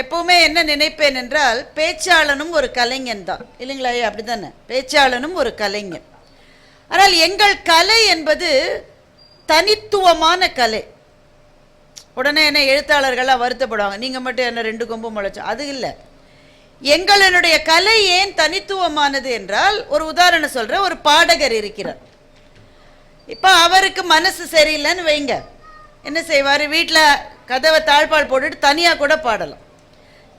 எப்பவுமே என்ன நினைப்பேன் என்றால், பேச்சாளனும் ஒரு கலைஞன் தான் இல்லைங்களா? அப்படி தானே, பேச்சாளனும் ஒரு கலைஞன். ஆனால் எங்கள் கலை என்பது தனித்துவமான கலை. உடனே என்ன எழுத்தாளர்கள்லாம் வருத்தப்படுவாங்க, நீங்கள் மட்டும் என்ன 2 கொம்பு முளைச்சோம். அது இல்லை. எங்களுடைய கலை ஏன் தனித்துவமானது என்றால், ஒரு உதாரணம் சொல்கிறேன். ஒரு பாடகர் இருக்கிறார். இப்போ அவருக்கு மனசு சரியில்லைன்னு வைங்க, என்ன செய்வார்? வீட்டில் கதவை தாழ்பால் போட்டுட்டு தனியாக கூட பாடலாம்.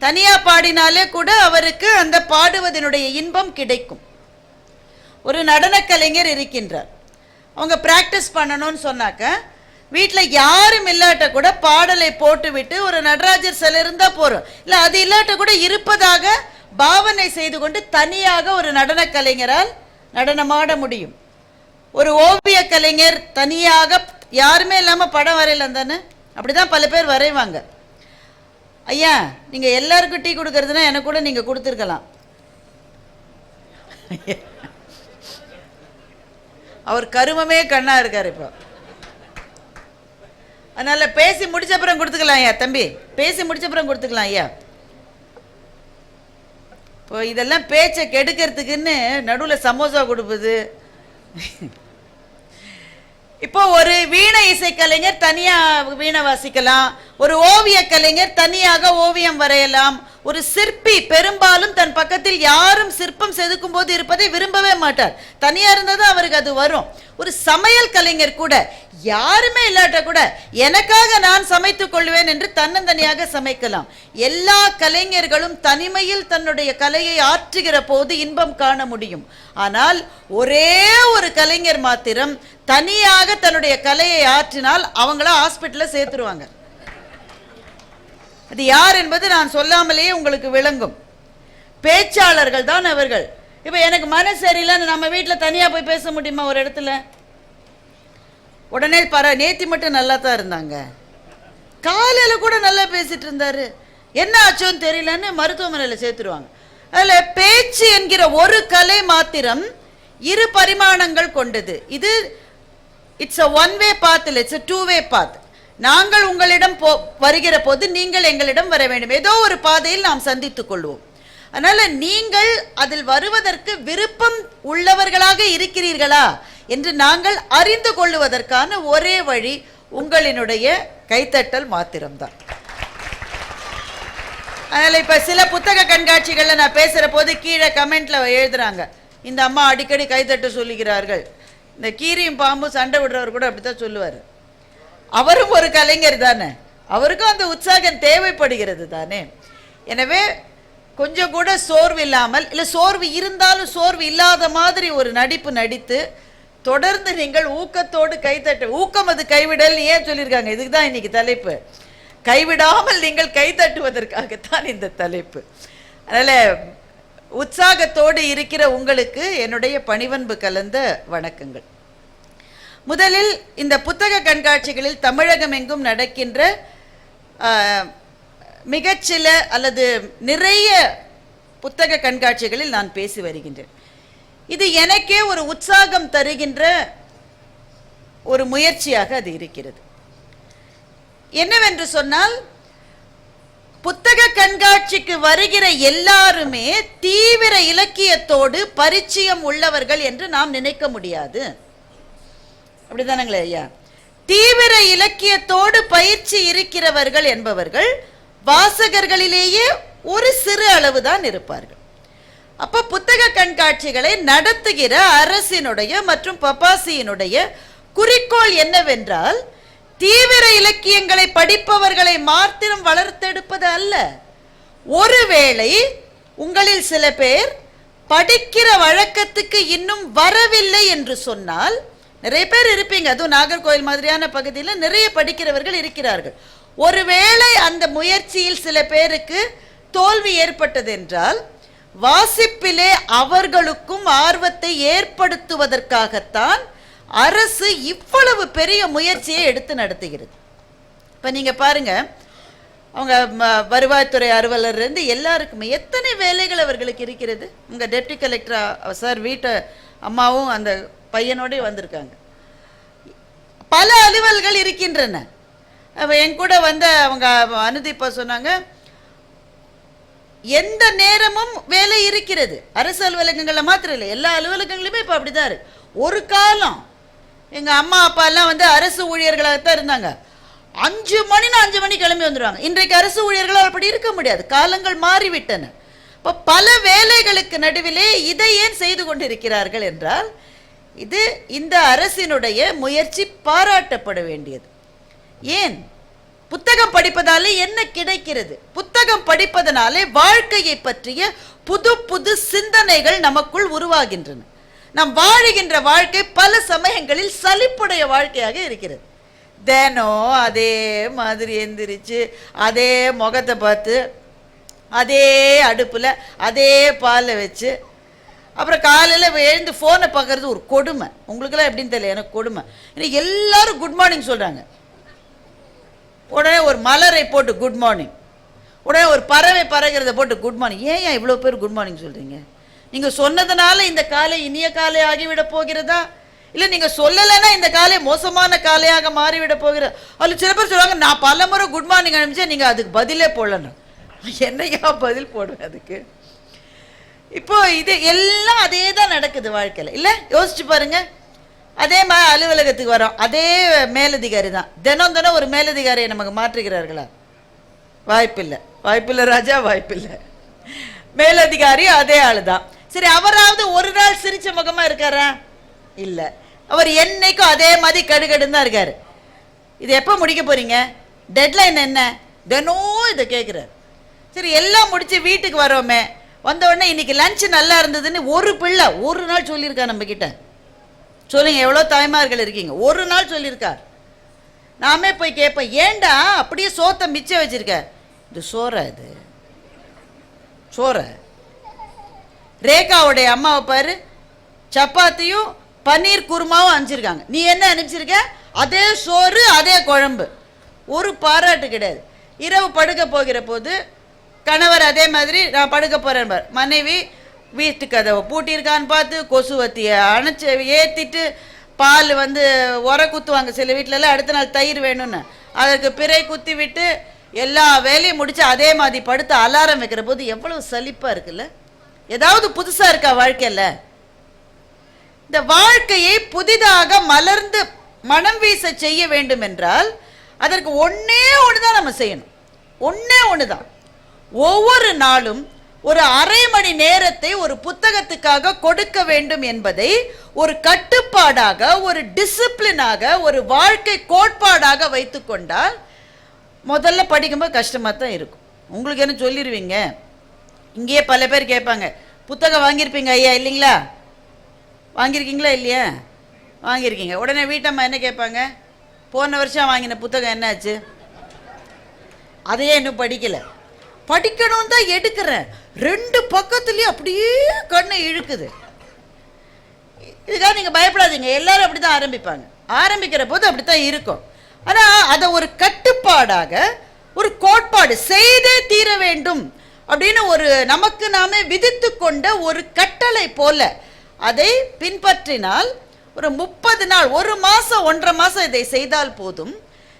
தனியாக பாடினாலே கூட அவருக்கு அந்த பாடுவதனுடைய இன்பம் கிடைக்கும். ஒரு நடன கலைஞர் இருக்கின்றார். அவங்க ப்ராக்டிஸ் பண்ணணும்னு சொன்னாக்க வீட்டில் யாரும் இல்லாட்ட கூட பாடலை போட்டுவிட்டு ஒரு நடராஜர் சிலை இருந்தால் போகிறோம், இல்லை அது இல்லாட்ட கூட இருப்பதாக பாவனை செய்து கொண்டு தனியாக ஒரு நடன கலைஞரால் நடனமாட முடியும். ஒரு ஓவிய கலைஞர் தனியாக யாருமே இல்லாமல் படம் வரையலாம் தானே, அப்படிதான் பல பேர் வரைவாங்க. ஐயா, நீங்கள் எல்லாருக்கும் டீ கொடுக்கறதுனா எனக்கு கூட நீங்கள் கொடுத்துருக்கலாம். அவர் கருமமே கண்ணா இருக்கார் இப்போ. அதனால பேசி முடிச்சப்புறம் கொடுத்துக்கலாம் ஐயா. தம்பி, பேசி முடிச்சப்புறம் கொடுத்துக்கலாம் ஐயா. இப்போ இதெல்லாம் பேச்சை கெடுக்கிறதுக்குன்னு நடுவில் சமோசா கொடுப்பது. இப்போ ஒரு வீணை இசைக்கலைஞர் தனியாக வீணை வாசிக்கலாம், ஒரு ஓவிய கலைஞர் தனியாக ஓவியம் வரையலாம். ஒரு சிற்பி பெரும்பாலும் தன் பக்கத்தில் யாரும் சிற்பம் செதுக்கும் போது இருப்பதை விரும்பவே மாட்டார், தனியா இருந்ததும் அவருக்கு அது வரும். ஒரு சமையல் கலைஞர் கூட யாருமே இல்லாட்ட கூட எனக்காக நான் சமைத்துக் கொள்வேன் என்று தன்னந்தனியாக சமைக்கலாம். எல்லா கலைஞர்களும் தனிமையில் தன்னுடைய கலையை ஆற்றுகிற போது இன்பம் காண முடியும். ஆனால் ஒரே ஒரு கலைஞர் மாத்திரம் தனியாக தன்னுடைய கலையை ஆற்றினால் அவங்கள ஹாஸ்பிட்டலில் சேர்த்துருவாங்க. அது யார் என்பது நான் சொல்லாமலேயே உங்களுக்கு விளங்கும். பேச்சாளர்கள் தான் அவர்கள். இப்போ எனக்கு மனசு சரியில்லைன்னு நம்ம வீட்டில் தனியாக போய் பேச முடியுமா? ஒரு இடத்துல உடனே நேத்தி மட்டும் நல்லா தான் இருந்தாங்க, காலையில் கூட நல்லா பேசிட்டு இருந்தாரு, என்ன ஆச்சோன்னு தெரியலன்னு மருத்துவமனையில் சேர்த்துருவாங்க. அதில் பேச்சு என்கிற ஒரு கலை மாத்திரம் 2 பரிமாணங்கள் கொண்டது. இது இட்ஸ் அ ஒன் வே பாத், இல்லை இட்ஸ் அ 2 வே பாத். நாங்கள் உங்களிடம் வருகிற போது நீங்கள் எங்களிடம் வர வேண்டும். ஏதோ ஒரு பாதையில் நாம் சந்தித்துக் கொள்வோம். அதனால நீங்கள் அதில் வருவதற்கு விருப்பம் உள்ளவர்களாக இருக்கிறீர்களா என்று நாங்கள் அறிந்து கொள்வதற்கான ஒரே வழி உங்களினுடைய கைத்தட்டல் மாத்திரம்தான். அதனால் இப்போ சில புத்தக கண்காட்சிகளில் நான் பேசுகிற போது கீழே கமெண்ட்ல எழுதுறாங்க, இந்த அம்மா அடிக்கடி கைத்தட்ட சொல்லுகிறார்கள். இந்த கீரியும் பாம்பும் சண்டை விடுறவர் கூட அப்படித்தான் சொல்லுவார். அவரும் ஒரு கலைஞர் தானே, அவருக்கும் அந்த உற்சாகம் தேவைப்படுகிறது தானே. எனவே கொஞ்சம் கூட சோர்வு இல்லாமல், இல்லை சோர்வு இருந்தாலும் சோர்வு இல்லாத மாதிரி ஒரு நடிப்பு நடித்து தொடர்ந்து நீங்கள் ஊக்கத்தோடு கைத்தட்ட, ஊக்கம் அது கைவிடல் ஏன் சொல்லியிருக்காங்க, இதுக்கு தான் இன்னைக்கு தலைப்பு. கைவிடாமல் நீங்கள் கைத்தட்டுவதற்காகத்தான் இந்த தலைப்பு. அதனால் உற்சாகத்தோடு இருக்கிற உங்களுக்கு என்னுடைய பணிவன்பு கலந்த வணக்கங்கள். முதலில் இந்த புத்தக கண்காட்சிகளில் தமிழகம் எங்கும் நடக்கின்ற மிகச்சில அல்லது நிறைய புத்தக கண்காட்சிகளில் நான் பேசி வருகின்றேன். இது எனக்கே ஒரு உற்சாகம் தருகின்ற ஒரு முயற்சியாக அது இருக்கிறது. என்னவென்று சொன்னால், புத்தக கண்காட்சிக்கு வருகிற எல்லாருமே தீவிர இலக்கியத்தோடு பரிச்சயம் உள்ளவர்கள் என்று நாம் நினைக்க முடியாது. அப்படிதானங்களே ஐயா? தீவிர இலக்கியத்தோடு பயிற்சி இருக்கிறவர்கள் என்பவர்கள் வாசகர்களிலேயே ஒரு சிறு அளவுதான் இருப்பார்கள். அப்ப புத்தக கண்காட்சிகளை நடத்துகிற அரசினுடைய மற்றும் பப்பாசியினுடைய குறிக்கோள் என்னவென்றால், தீவிர இலக்கியங்களை படிப்பவர்களை மாத்திரம் வளர்த்தெடுப்பது அல்ல. ஒருவேளை உங்களில் சில பேர் படிக்கிற வழக்கத்துக்கு இன்னும் வரவில்லை என்று சொன்னால், நிறைய பேர் இருப்பீங்க, அதுவும் நாகர்கோவில் மாதிரியான பகுதியில் நிறைய படிக்கிறவர்கள் இருக்கிறார்கள். ஒருவேளை அந்த முயற்சியில் சில பேருக்கு தோல்வி ஏற்பட்டது என்றால், வாசிப்பிலே அவர்களுக்கும் ஆர்வத்தை ஏற்படுத்துவதற்காகத்தான் அரசு இவ்வளவு பெரிய முயற்சியை எடுத்து நடத்துகிறது. இப்போ நீங்கள் பாருங்க, அவங்க வருவாய்த்துறை அலுவலர்லேருந்து எல்லாருக்குமே எத்தனை வேலைகள் அவர்களுக்கு இருக்கிறது. உங்கள் டெப்டி கலெக்டர் சார் வீட்டை அம்மாவும் அந்த பையனோடய வந்திருக்காங்க. பல அலுவல்கள் இருக்கின்றன. என் கூட வந்து அவங்க அனுதிப்பா சொன்னாங்க, எந்த நேரமும் வேலை இருக்கிறது. அரசு அலுவலகங்களில் மாத்திரம் இல்லை, எல்லா அலுவலகங்களுமே இப்போ அப்படிதான் இருக்கு. ஒரு காலம் எங்கள் அம்மா அப்பா எல்லாம் வந்து அரசு ஊழியர்களாகத்தான் இருந்தாங்க. 5 மணினா 5 மணி கிளம்பி வந்துடுவாங்க. இன்றைக்கு அரசு ஊழியர்களால் அப்படி இருக்க முடியாது, காலங்கள் மாறிவிட்டன. இப்போ பல வேலைகளுக்கு நடுவிலே இதை ஏன் செய்து கொண்டிருக்கிறார்கள் என்றால், இது இந்த அரசினுடைய முயற்சி பாராட்டப்பட வேண்டியது. ஏன்? புத்தகம் படிப்பதாலே என்ன கிடைக்கிறது? புத்தகம் படிப்பதனாலே வாழ்க்கையை பற்றிய புது புது சிந்தனைகள் நமக்குள் உருவாகின்றன. நாம் வாழுகின்ற வாழ்க்கை பல சமயங்களில் சலிப்புடைய வாழ்க்கையாக இருக்கிறது. தினம் அதே மாதிரி எந்திரிச்சு அதே முகத்தை பார்த்து அதே அடுப்பில் அதே பாலை வச்சு அப்புறம் காலையில் எழுந்து ஃபோனை பார்க்கறது ஒரு கொடுமை. உங்களுக்கெல்லாம் எப்படின்னு தெரியல, எனக்கு கொடுமை. இன்னைக்கு எல்லாரும் குட் மார்னிங் சொல்கிறாங்க. உடனே ஒரு மலரை போட்டு குட் மார்னிங், உடனே ஒரு பறவை பறக்கிறத போட்டு குட் மார்னிங். ஏன் இவ்வளோ பேர் குட் மார்னிங் சொல்கிறீங்க? நீங்கள் சொன்னதுனால இந்த காலை இனிய காலை ஆகிவிட போகிறதா, இல்லை நீங்கள் சொல்லலைன்னா இந்த காலை மோசமான காலையாக மாறிவிட போகிற? அதில் சில பேர் சொல்லுவாங்க, நான் பல முறை குட் மார்னிங் அனுப்பிச்சா நீங்கள் அதுக்கு பதிலே போடலன்னு. என்னையா பதில் போடுவேன் அதுக்கு? இப்போ இது எல்லாம் அதே தான் நடக்குது வாழ்க்கையில், இல்லை? யோசிச்சு பாருங்க. அதே மாதிரி அலுவலகத்துக்கு வரோம், அதே மேலதிகாரி தான். தினம் தினம் ஒரு மேலதிகாரியை நமக்கு மாற்றுகிறார்களா? வாய்ப்பில்லை, வாய்ப்பில்லை ராஜா, வாய்ப்பில்லை. மேலதிகாரி அதே ஆளு தான். சரி, அவராவது ஒரு நாள் சிரிச்ச முகமா இருக்காரா? இல்லை, அவர் என்னைக்கும் அதே மாதிரி கடுகடுன்னு தான் இருக்காரு. இது எப்போ முடிக்க போறீங்க? டெட்லைன் என்ன? தினம் இதை கேட்குறாரு. சரி, எல்லாம் முடிச்சு வீட்டுக்கு வரோமே, வந்த உடனே இன்னைக்கு லஞ்சு நல்லா இருந்ததுன்னு ஒரு பிள்ளை ஒரு நாள் சொல்லியிருக்கா நம்ம கிட்ட? சொல்லுங்க, எவ்வளோ தாய்மார்கள் இருக்கீங்க? ஒரு நாள் சொல்லியிருக்கார். நாமே போய் கேட்போம், ஏண்டா அப்படியே சோத்தை மிச்சம் வச்சிருக்க? இது சோற, இது சோற. ரேகாவுடைய அம்மாவை பாரு, சப்பாத்தியும் பன்னீர் குருமாவும் அனுப்பிச்சிருக்காங்க. நீ என்ன அனுப்பிச்சிருக்க? அதே சோறு அதே குழம்பு, ஒரு பாராட்டு கிடையாது. இரவு படுக்க போகிற போது கணவர் அதே மாதிரி நான் படுக்க போகிறேன், மனைவி வீட்டு கதவை பூட்டியிருக்கான்னு பார்த்து கொசுவத்தியை அணைச்சி ஏற்றிட்டு பால் வந்து உர குத்துவாங்க சில வீட்டிலலாம், அடுத்த நாள் தயிர் வேணும்னு அதற்கு பிறை குத்தி விட்டு எல்லா வேலையும் முடித்து அதே மாதிரி படுத்து அலாரம் வைக்கிற போது எவ்வளவு சலிப்பாக இருக்குல்ல? ஏதாவது புதுசாக இருக்கா வாழ்க்கையில்? இந்த வாழ்க்கையை புதிதாக மலர்ந்து மனம் வீச செய்ய வேண்டும் என்றால் அதற்கு ஒன்னே ஒன்று தான் நம்ம செய்யணும். ஒன்னே ஒன்று தான். ஒவ்வொரு நாளும் ஒரு அரை மணி நேரத்தை ஒரு புத்தகத்துக்காக கொடுக்க வேண்டும் என்பதை ஒரு கட்டுப்பாடாக, ஒரு டிசிப்ளினாக, ஒரு வாழ்க்கை கோட்பாடாக வைத்து கொண்டால் முதல்ல படிக்கும்போது கஷ்டமாக தான் இருக்கும். உங்களுக்கு என்ன சொல்லிடுவீங்க? இங்கேயே பல பேர் கேட்பாங்க, புத்தகம் வாங்கியிருப்பீங்க ஐயா இல்லைங்களா? வாங்கியிருக்கீங்களா இல்லையா? வாங்கியிருக்கீங்க. உடனே வீட்டம்மா என்ன கேட்பாங்க? போன வருஷம் வாங்கின புத்தகம் என்னாச்சு? அதையே இன்னும் படிக்கலை. படிக்கணும் தான் எடுக்கிறேன், 2 பக்கத்துலேயும் அப்படியே கண்ணை இழுக்குது. இதுக்காக நீங்கள் பயப்படாதீங்க, எல்லாரும் அப்படி தான் ஆரம்பிப்பாங்க. ஆரம்பிக்கிற போது அப்படி தான் இருக்கும். ஆனால் அதை ஒரு கட்டுப்பாடாக, ஒரு கோட்பாடு, செய்தே தீர வேண்டும் அப்படின்னு ஒரு நமக்கு நாமே விதித்து கொண்ட ஒரு கட்டளை போல அதை பின்பற்றினால் ஒரு 30 நாள், 1 மாதம், 1.5 மாதம் இதை செய்தால் போதும்.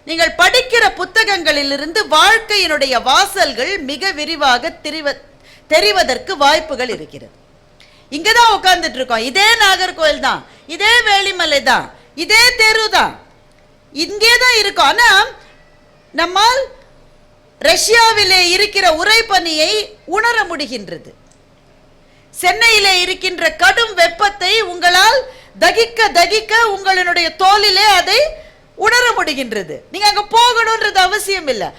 நீங்கள் படிக்கிற புத்தகங்களிலிருந்து வாழ்க்கையினுடைய வாசல்கள் மிக விரிவாக தெரிவதற்கு வாய்ப்புகள் இருக்கிறது. இங்கதான் உட்கார்ந்துட்டு இருக்கோம், இதே நாகர்கோவில் தான், இதே வேளிமலை தான், இதே தெரு தான், இங்கே தான் இருக்கோம். ஆனா நம்மால் ரஷ்யாவிலே இருக்கிற உறைபனியை உணர முடிகின்றது. சென்னையிலே இருக்கின்ற கடும் வெப்பத்தை உங்களால் தகிக்க தகிக்க உங்களுடைய தோலிலே அதை உணர முடிகின்றது. நீங்க அங்க போகணும்ன்றது அவசியம் இல்லை.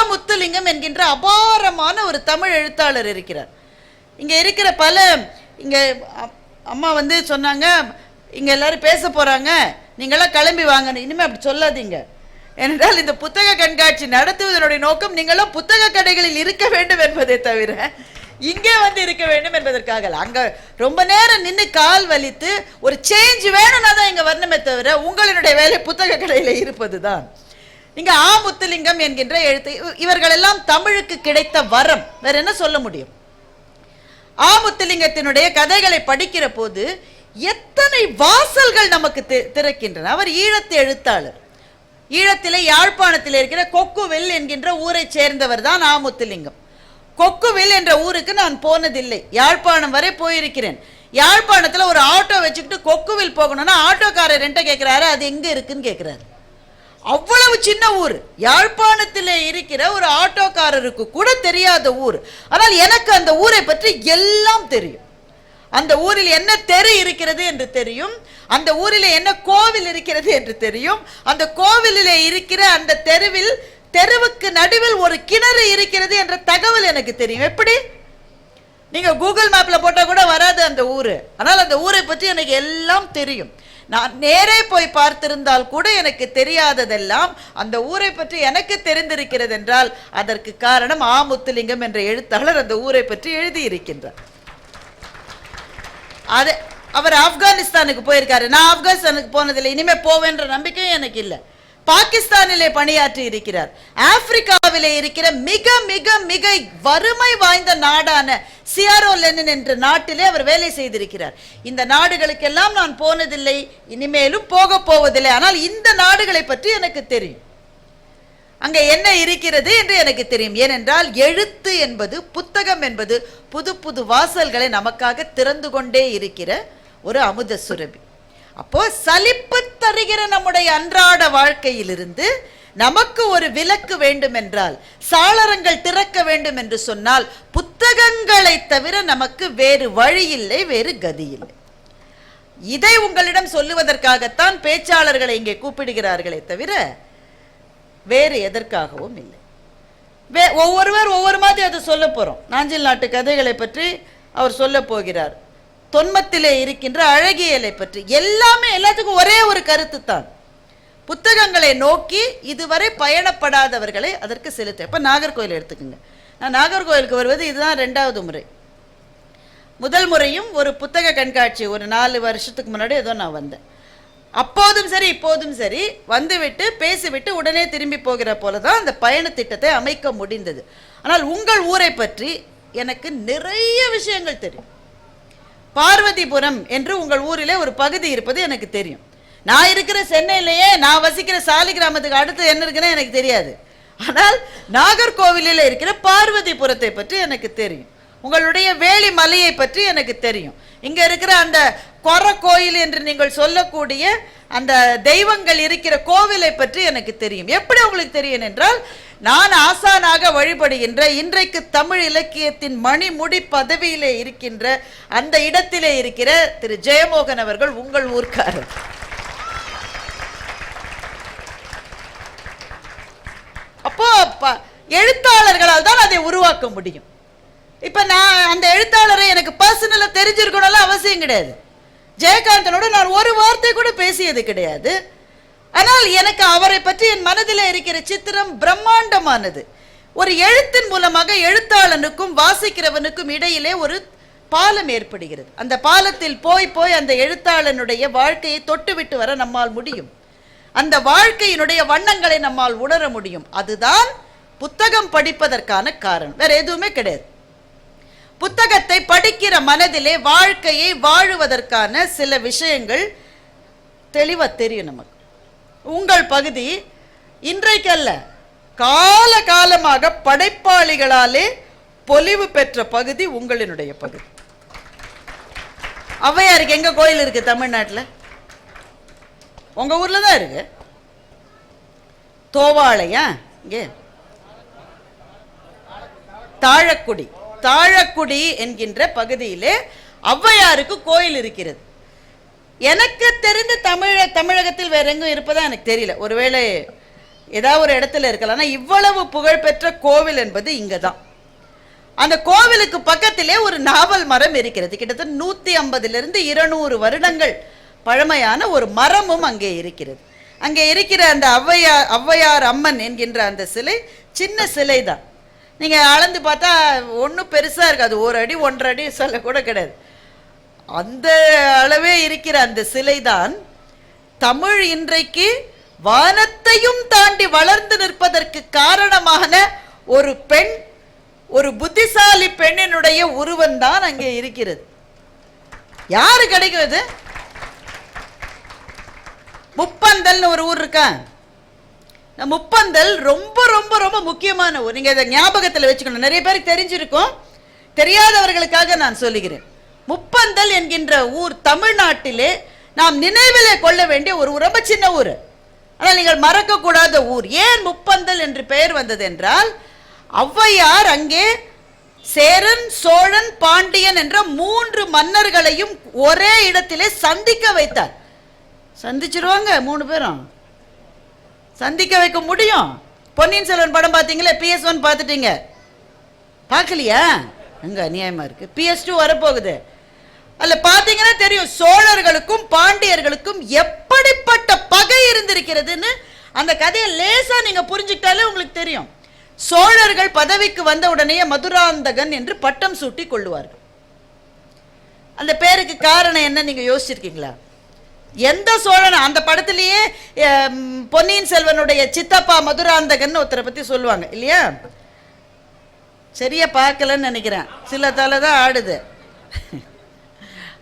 முத்துலிங்கம் என்கின்ற அபாரமான ஒரு தமிழ் எழுத்தாளர் இருக்கிறார். இங்க இருக்கிற பல, இங்க அம்மா வந்து சொன்னாங்க, இங்க எல்லாரும் பேச போறாங்க, நீங்களாம் கிளம்பி வாங்கணும். இனிமே அப்படி சொல்லாதீங்க. ஏனென்றால் இந்த புத்தக கண்காட்சி நடத்துவதனுடைய நோக்கம் நீங்களும் புத்தக கடைகளில் இருக்க வேண்டும் என்பதை தவிர இங்கே வந்து இருக்க வேண்டும் என்பதற்காக. அங்க ரொம்ப நேரம் நின்று கால் வலித்து ஒரு சேஞ்ச் வேணும்னா தான் இங்க வரணுமே தவிர உங்களுடைய வேலை புத்தக கடையில இருப்பது தான். நீங்க முத்துலிங்கம் என்கின்ற எழுத்து, இவர்கள் எல்லாம் தமிழுக்கு கிடைத்த வரம், வேற என்ன சொல்ல முடியும்? முத்துலிங்கத்தினுடைய கதைகளை படிக்கிற போது எத்தனை வாசல்கள் நமக்கு திறக்கின்றன. அவர் ஈழத்து எழுத்தாளர். ஈழத்திலே யாழ்ப்பாணத்தில் இருக்கிற கொக்குவில் என்கின்ற ஊரை சேர்ந்தவர் தான் முத்துலிங்கம். கொக்குவில் என்ற ஊருக்கு நான் போனதில்லை. யாழ்ப்பாணம் வரை போயிருக்கிறேன். யாழ்ப்பாணத்தில் ஒரு ஆட்டோ வச்சுக்கிட்டு கொக்குவில் போகணும்னா ஆட்டோக்காரர் என்கிட்ட கேட்குறாரு, அது எங்கே இருக்குன்னு கேட்குறாரு. அவ்வளவு சின்ன ஊர். யாழ்ப்பாணத்தில் இருக்கிற ஒரு ஆட்டோக்காரருக்கு கூட தெரியாத ஊர். ஆனால் எனக்கு அந்த ஊரை பற்றி எல்லாம் தெரியும். அந்த ஊரில் என்ன தெரு இருக்கிறது என்று தெரியும், அந்த ஊரில் என்ன கோவில் இருக்கிறது என்று தெரியும், அந்த கோவிலிலே இருக்கிற அந்த தெருவுக்கு நடுவில் ஒரு கிணறு இருக்கிறது என்ற தகவல் எனக்கு தெரியும். எப்படி? நீங்க கூகுள் மேப்ல போட்டா கூட வராது அந்த ஊரு. ஆனால் அந்த ஊரை பற்றி எனக்கு எல்லாம் தெரியும். நான் நேரே போய் பார்த்திருந்தால் கூட எனக்கு தெரியாததெல்லாம் அந்த ஊரை பற்றி எனக்கு தெரிந்திருக்கிறது என்றால் அதற்கு காரணம் ஆ. முத்துலிங்கம் என்ற எழுத்தாளர் அந்த ஊரை பற்றி எழுதியிருக்கின்றார். அது அவர் ஆப்கானிஸ்தானுக்கு போயிருக்காரு. நான் ஆப்கானிஸ்தானுக்கு போனதில்லை, இனிமே போவேன்ற நம்பிக்கையும் எனக்கு இல்லை. பாகிஸ்தானிலே பணியாற்றி இருக்கிறார். ஆப்பிரிக்காவிலே இருக்கிற மிக மிக மிக வறுமை வாய்ந்த நாடான சியாரோ லெனன் என்ற நாட்டிலே அவர் வேலை செய்திருக்கிறார். இந்த நாடுகளுக்கெல்லாம் நான் போனதில்லை, இனிமேலும் போக போவதில்லை. ஆனால் இந்த நாடுகளை பற்றி எனக்கு தெரியும், அங்கே என்ன இருக்கிறது என்று எனக்கு தெரியும். ஏனென்றால் எழுத்து என்பது, புத்தகம் என்பது புது புது வாசல்களை நமக்காக திறந்து கொண்டே இருக்கிற ஒரு அமுத சுரபி. அப்போ சலிப்பு தருகிற நம்முடைய அன்றாட வாழ்க்கையிலிருந்து நமக்கு ஒரு விலக்கு வேண்டும் என்றால், சாளரங்கள் திறக்க வேண்டும் என்று சொன்னால் புத்தகங்களை தவிர நமக்கு வேறு வழி இல்லை, வேறு கதி இல்லை. இதை உங்களிடம் சொல்லுவதற்காகத்தான் பேச்சாளர்களை இங்கே கூப்பிடுகிறார்களே தவிர வேறு எதற்காகவும் இல்லை. ஒவ்வொருவர் ஒவ்வொரு மாதிரி அதை சொல்ல போறோம். நாஞ்சில் நாட்டு கதைகளை பற்றி அவர் சொல்ல போகிறார், தொன்மத்திலே இருக்கின்ற அழகியலை பற்றி. எல்லாமே எல்லாத்துக்கும் ஒரே ஒரு கருத்து தான், புத்தகங்களை நோக்கி இதுவரை பயணப்படாதவர்களை அதற்கு செலுத்த. இப்போ நாகர்கோயில் எடுத்துக்கோங்க. நான் நாகர்கோயிலுக்கு வருவது இதுதான் 2வது முறை. முதல் முறையும் ஒரு புத்தக கண்காட்சி ஒரு 4 வருஷத்துக்கு முன்னாடி ஏதோ நான் வந்தேன். அப்போதும் சரி இப்போதும் சரி வந்துவிட்டு பேசிவிட்டு உடனே திரும்பி போகிற போல தான் அந்த பயண திட்டத்தை அமைக்க முடிந்தது. ஆனால் உங்கள் ஊரை பற்றி எனக்கு நிறைய விஷயங்கள் தெரியும். பார்வதிபுரம் என்று உங்கள் ஊரிலே ஒரு பகுதி இருப்பது எனக்கு தெரியும். நான் இருக்கிற சென்னையிலேயே நான் வசிக்கிற சாலி கிராமத்துக்கு அடுத்து என்ன இருக்குன்னு எனக்கு தெரியாது. ஆனால் நாகர்கோவிலில் இருக்கிற பார்வதிபுரத்தை பற்றி எனக்கு தெரியும். உங்களுடைய வேலி மலையை பற்றி எனக்கு தெரியும். இங்க இருக்கிற அந்த கொர கோயில் என்று நீங்கள் சொல்லக்கூடிய அந்த தெய்வங்கள் இருக்கிற கோவிலை பற்றி எனக்கு தெரியும். எப்படி உங்களுக்கு தெரியும் என்றால், நான் ஆசானாக வழிபடுகின்ற, இன்றைக்கு தமிழ் இலக்கியத்தின் மணிமுடி பதவியிலே இருக்கின்ற அந்த இடத்திலே இருக்கிற திரு ஜெயமோகன் அவர்கள் உங்கள் ஊர்க்காரர். அப்போ எழுத்தாளர்களால் தான் அதை உருவாக்க முடியும். இப்ப நான் அந்த எழுத்தாளரை எனக்கு பர்சனலா தெரிஞ்சிருக்கணும்ல அவசியம் கிடையாது. ஜெயகாந்தனோட நான் ஒரு வார்த்தை கூட பேசியது கிடையாது. ஆனால் எனக்கு அவரை பற்றி என் மனதில் இருக்கிற சித்திரம் பிரம்மாண்டமானது. ஒரு எழுத்தின் மூலமாக எழுத்தாளனுக்கும் வாசிக்கிறவனுக்கும் இடையிலே ஒரு பாலம் ஏற்படுகிறது. அந்த பாலத்தில் போய் போய் அந்த எழுத்தாளனுடைய வாழ்க்கையை தொட்டுவிட்டு வர நம்மால் முடியும். அந்த வாழ்க்கையினுடைய வண்ணங்களை நம்மால் உணர முடியும். அதுதான் புத்தகம் படிப்பதற்கான காரணம், வேற எதுவுமே கிடையாது. புத்தகத்தை படிக்கிற மனதிலே வாழ்க்கையை வாழுவதற்கான சில விஷயங்கள் தெளிவா தெரியும் நமக்கு. உங்கள் பகுதி இன்றைக்கல்ல, கால காலமாக படைப்பாளிகளாலே பொலிவு பெற்ற பகுதி உங்களினுடைய பகுதி. ஔவையாருக்கு எங்க கோயில் இருக்கு தமிழ்நாட்டில்? உங்க ஊர்ல தான் இருக்கு. தோவாளையா? இங்கே தாழக்குடி, தாழக்குடி என்கின்ற பகுதியிலே ஔவையாருக்கு கோயில் இருக்கிறது. எனக்கு தெரிந்த தமிழகத்தில் வேற எங்கும் இருப்பதா எனக்கு தெரியல. ஒருவேளை ஏதாவது ஒரு இடத்துல இருக்கலாம். ஆனால் இவ்வளவு புகழ்பெற்ற கோவில் என்பது இங்க தான். அந்த கோவிலுக்கு பக்கத்திலே ஒரு நாவல் மரம் இருக்கிறது. கிட்டத்தட்ட 150 200 வருடங்கள் பழமையான ஒரு மரமும் அங்கே இருக்கிறது. அங்கே இருக்கிற அந்த ஔவையார் அம்மன் என்கின்ற அந்த சிலை சின்ன சிலை தான். நீங்க அளந்து பார்த்தா ஒன்றும் பெருசா இருக்காது, 1 அடி 1.5 அடி சொல்ல கூட கிடையாது. அந்த அளவே இருக்கிற அந்த சிலை தான் தமிழ் இன்றைக்கு வானத்தையும் தாண்டி வளர்ந்து நிற்பதற்கு காரணமான ஒரு பெண், ஒரு புத்திசாலி பெண்ணினுடைய உருவம் தான் அங்கே இருக்கிறது. யாரு கிடைக்கிறது? முப்பந்தல்னு ஒரு ஊர் இருக்கா, முப்பந்தல் ரொம்ப ரொம்ப ரொம்ப முக்கியமான ஊர். நீங்க இதை ஞாபகத்தில் வச்சுக்கணும். நிறைய பேருக்கு தெரிஞ்சிருக்கும், தெரியாதவர்களுக்காக நான் சொல்லுகிறேன். முப்பந்தல் என்கின்ற ஊர் தமிழ்நாட்டிலே நாம் நினைவிலே கொள்ள வேண்டிய ஒரு ரொம்ப சின்ன ஊர். ஆனால் நீங்கள் மறக்கக்கூடாத ஊர். ஏன் முப்பந்தல் என்று பெயர் வந்தது என்றால், ஔவையார் அங்கே சேரன், சோழன், பாண்டியன் என்ற 3 மன்னர்களையும் ஒரே இடத்திலே சந்திக்க வைத்தார். சந்திச்சிருவாங்க 3 பேரும், சந்திக்க வைக்க முடியும். பொன்னியின் செல்வன் படம் பார்த்தீங்களே, PS1 பார்த்துட்டீங்க, பார்க்கலையா? அங்க அநியாயமா இருக்கு. PS2 வரப்போகுது. அல்ல பார்த்தீங்கன்னா தெரியும், சோழர்களுக்கும் பாண்டியர்களுக்கும் எப்படிப்பட்ட பகை இருந்திருக்கிறதுன்னு. அந்த கதையை லேசா நீங்க புரிஞ்சுக்கிட்டாலே உங்களுக்கு தெரியும். சோழர்கள் பதவிக்கு வந்த உடனே மதுராந்தகன் என்று பட்டம் சூட்டி கொள்ளுவார்கள். அந்த பேருக்கு காரணம் என்ன நீங்க யோசிச்சிருக்கீங்களா? எந்த சோழன்? அந்த படத்திலேயே பொன்னியின் செல்வனுடைய சித்தப்பா மதுராந்தகன் ஒருத்தரை பத்தி சொல்லுவாங்க இல்லையா? சரியா பார்க்கலன்னு நினைக்கிறேன், சில தலை தான் ஆடுது.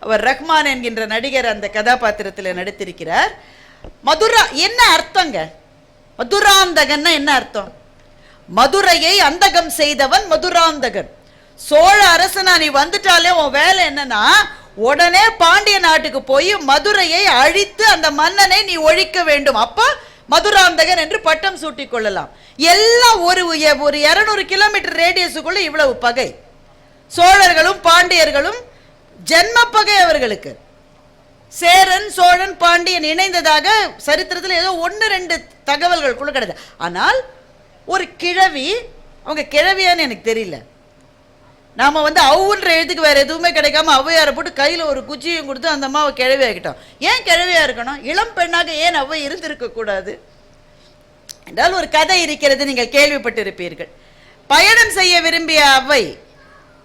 அவர் ரஹ்மான் என்கின்ற நடிகர் அந்த கதாபாத்திரத்தில் நடித்திருக்கிறார். மதுரா என்ன அர்த்தங்க? மதுராந்தகன்னா என்ன அர்த்தம்? மதுரையை அந்தகம் செய்தவன் மதுராந்தகன். சோழ அரசனா நீ வந்துட்டாலே உன் வேலை என்னன்னா, உடனே பாண்டிய நாட்டுக்கு போய் மதுரையை அழித்து அந்த மன்னனை நீ ஒழிக்க வேண்டும். அப்ப மதுராந்தகன் என்று பட்டம் சூட்டிக் கொள்ளலாம். எல்லாம் ஒரு 200 கிலோமீட்டர் ரேடியஸுக்குள்ள இவ்வளவு பகை. சோழர்களும் பாண்டியர்களும் ஜென்ம பகை அவர்களுக்கு. சேரன், சோழன், பாண்டியன் இணைந்ததாக சரித்திரத்தில் ஏதோ 1-2 தகவல்கள் கூட கிடையாது. ஆனால் ஒரு கிழவி, அவங்க கிழவியான்னு எனக்கு தெரியல, நாம அவுன்ற எழுத்துக்கு வேற எதுவுமே கிடைக்காம ஔவையாரை போட்டு கையில் ஒரு குச்சியும் கொடுத்து அந்த அம்மாவை கிழவி ஆகிட்டோம். ஏன் கிழவியா இருக்கணும்? இளம் பெண்ணாக ஏன் ஔவை இருந்திருக்க கூடாது என்றால் ஒரு கதை இருக்கிறது, நீங்கள் கேள்விப்பட்டிருப்பீர்கள். பயணம் செய்ய விரும்பிய ஔவை,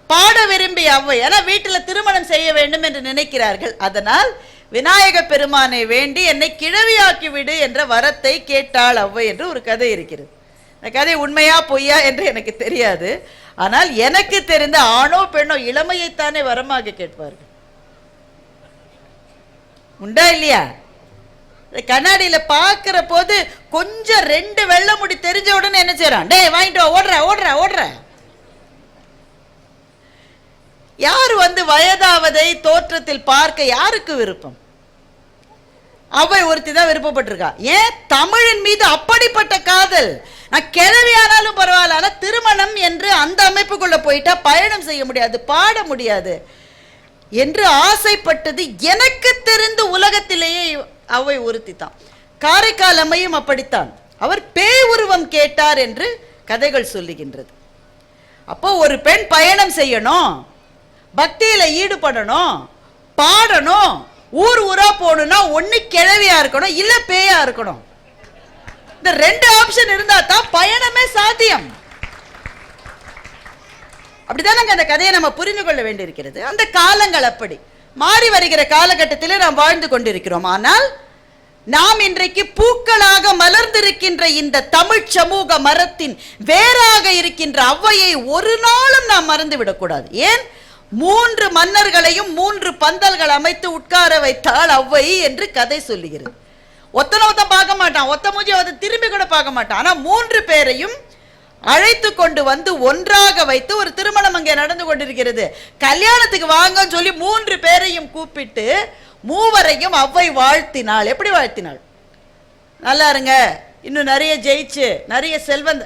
பாட விரும்பிய ஔவை, ஆனால் வீட்டில் திருமணம் செய்ய வேண்டும் என்று நினைக்கிறார்கள். அதனால் விநாயக பெருமானை வேண்டி என்னை கிழவியாக்கி விடு என்ற வரத்தை கேட்டாள் ஔவை என்று ஒரு கதை இருக்கிறது. இந்த கதை உண்மையா பொய்யா என்று எனக்கு தெரியாது. ஆனால் எனக்கு தெரிந்த ஆணோ பெண்ணோ இளமையைத்தானே வரமாக கேட்பார்கள். உண்டா இல்லையா? கண்ணாடியில பாக்குற போது கொஞ்சம் 2 வெள்ளை முடி தெரிஞ்ச உடனே என்ன செய்யறான்? டே வாங்கிட்டு ஓடுற ஓடுற ஓடுற. யார் வயதாவதை தோற்றத்தில் பார்க்க யாருக்கு விருப்பம்? அவை ஒருத்தி தான் விருப்பப்பட்டிருக்கா. ஏன்? தமிழின் மீது அப்படிப்பட்ட காதல். நான் கிழவியானாலும் பரவாயில்ல, ஆனா திருமணம் என்று அந்த அமைப்புக்குள்ள போயிட்டா பயணம் செய்ய முடியாது, பாட முடியாது என்று ஆசைப்பட்டது எனக்கு தெரிந்து உலகத்திலேயே அவை ஒருத்தி தான். காரைக்கால் அம்மையும் அப்படித்தான். அவர் பேய் உருவம் கேட்டார் என்று கதைகள் சொல்லுகின்றது. அப்போ ஒரு பெண் பயணம் செய்யணும், பக்தியில ஈடுபடணும், பாடணும், ஊர் ஊரா போகணும்னா ஒண்ணு கிழவியா இருக்கணும், இல்ல பேயா இருக்கணும். இந்த 2 ஆப்ஷன் இருந்தா தான் பயணமே சாத்தியம். அப்படிதான் அந்த கதையை நம்ம புரிந்து கொள்ள வேண்டியிருக்கிறது. அந்த காலங்கள் அப்படி மாறி வருகிற காலகட்டத்தில் நாம் வாழ்ந்து கொண்டிருக்கிறோம். ஆனால் நாம் இன்றைக்கு பூக்களாக மலர்ந்திருக்கின்ற இந்த தமிழ் சமூக மரத்தின் வேறாக இருக்கின்ற ஔவையை ஒரு நாளும் நாம் மறந்து விடக்கூடாது. ஏன்? 3 மன்னர்களையும் 3 பந்தல்கள் அமைத்து உட்கார வைத்தாள் ஔவை என்று கதை சொல்லுகிறது. ஒத்த பார்க்க மாட்டான், ஒத்த மூஞ்சி திரும்பி கூட பார்க்க மாட்டான். ஆனா 3 பேரையும் அழைத்து கொண்டு ஒன்றாக வைத்து ஒரு திருமணம் அங்கே நடந்து கொண்டிருக்கிறது. கல்யாணத்துக்கு வாங்கன்னு சொல்லி 3 பேரையும் கூப்பிட்டு மூவரையும் ஔவை வாழ்த்தினாள். எப்படி வாழ்த்தினாள்? நல்லா இருங்க, இன்னும் நிறைய ஜெயிச்சு நிறைய செல்வந்த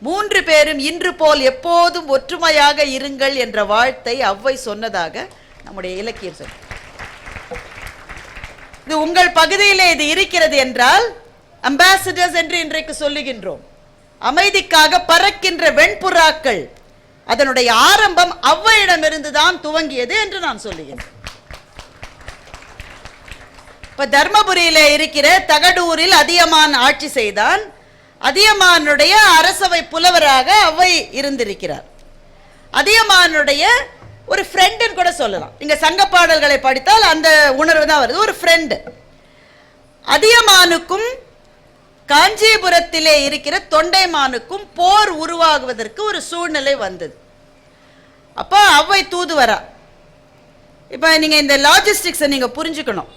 3 பேரும் இன்று போல் எப்போதும் ஒற்றுமையாக இருங்கள் என்ற வாழ்த்தை ஔவை சொன்னதாக நம்முடைய இலக்கியம் சொல்லும். இது உங்கள் பகுதியிலே இது இருக்கிறது என்றால் அம்பாசிடர்ஸ் என்று இன்றைக்கு சொல்லுகின்றோம். அமைதிக்காக பறக்கின்ற வெண்புறாக்கள், அதனுடைய ஆரம்பம் ஔவையிடமிருந்து தான் துவங்கியது என்று நான் சொல்லுகிறேன். இப்ப தர்மபுரியிலே இருக்கிற தகடூரில் அதியமான் ஆட்சி செய்தான். அதியமானுடைய அரசவை புலவராக ஔவை இருந்திருக்கிறார். அதியமானுடைய ஒரு ஃப்ரெண்டுன்னு கூட சொல்லலாம். நீங்க சங்க பாடல்களை படித்தால் அந்த உணர்வு தான் வருது. ஒரு ஃப்ரெண்டு. அதியமானுக்கும் காஞ்சிபுரத்திலே இருக்கிற தொண்டைமானுக்கும் போர் உருவாகுவதற்கு ஒரு சூழ்நிலை வந்தது. அப்போ ஔவை தூதுவரா. இப்ப நீங்க இந்த லாஜிஸ்டிக்ஸை நீங்க புரிஞ்சுக்கணும்.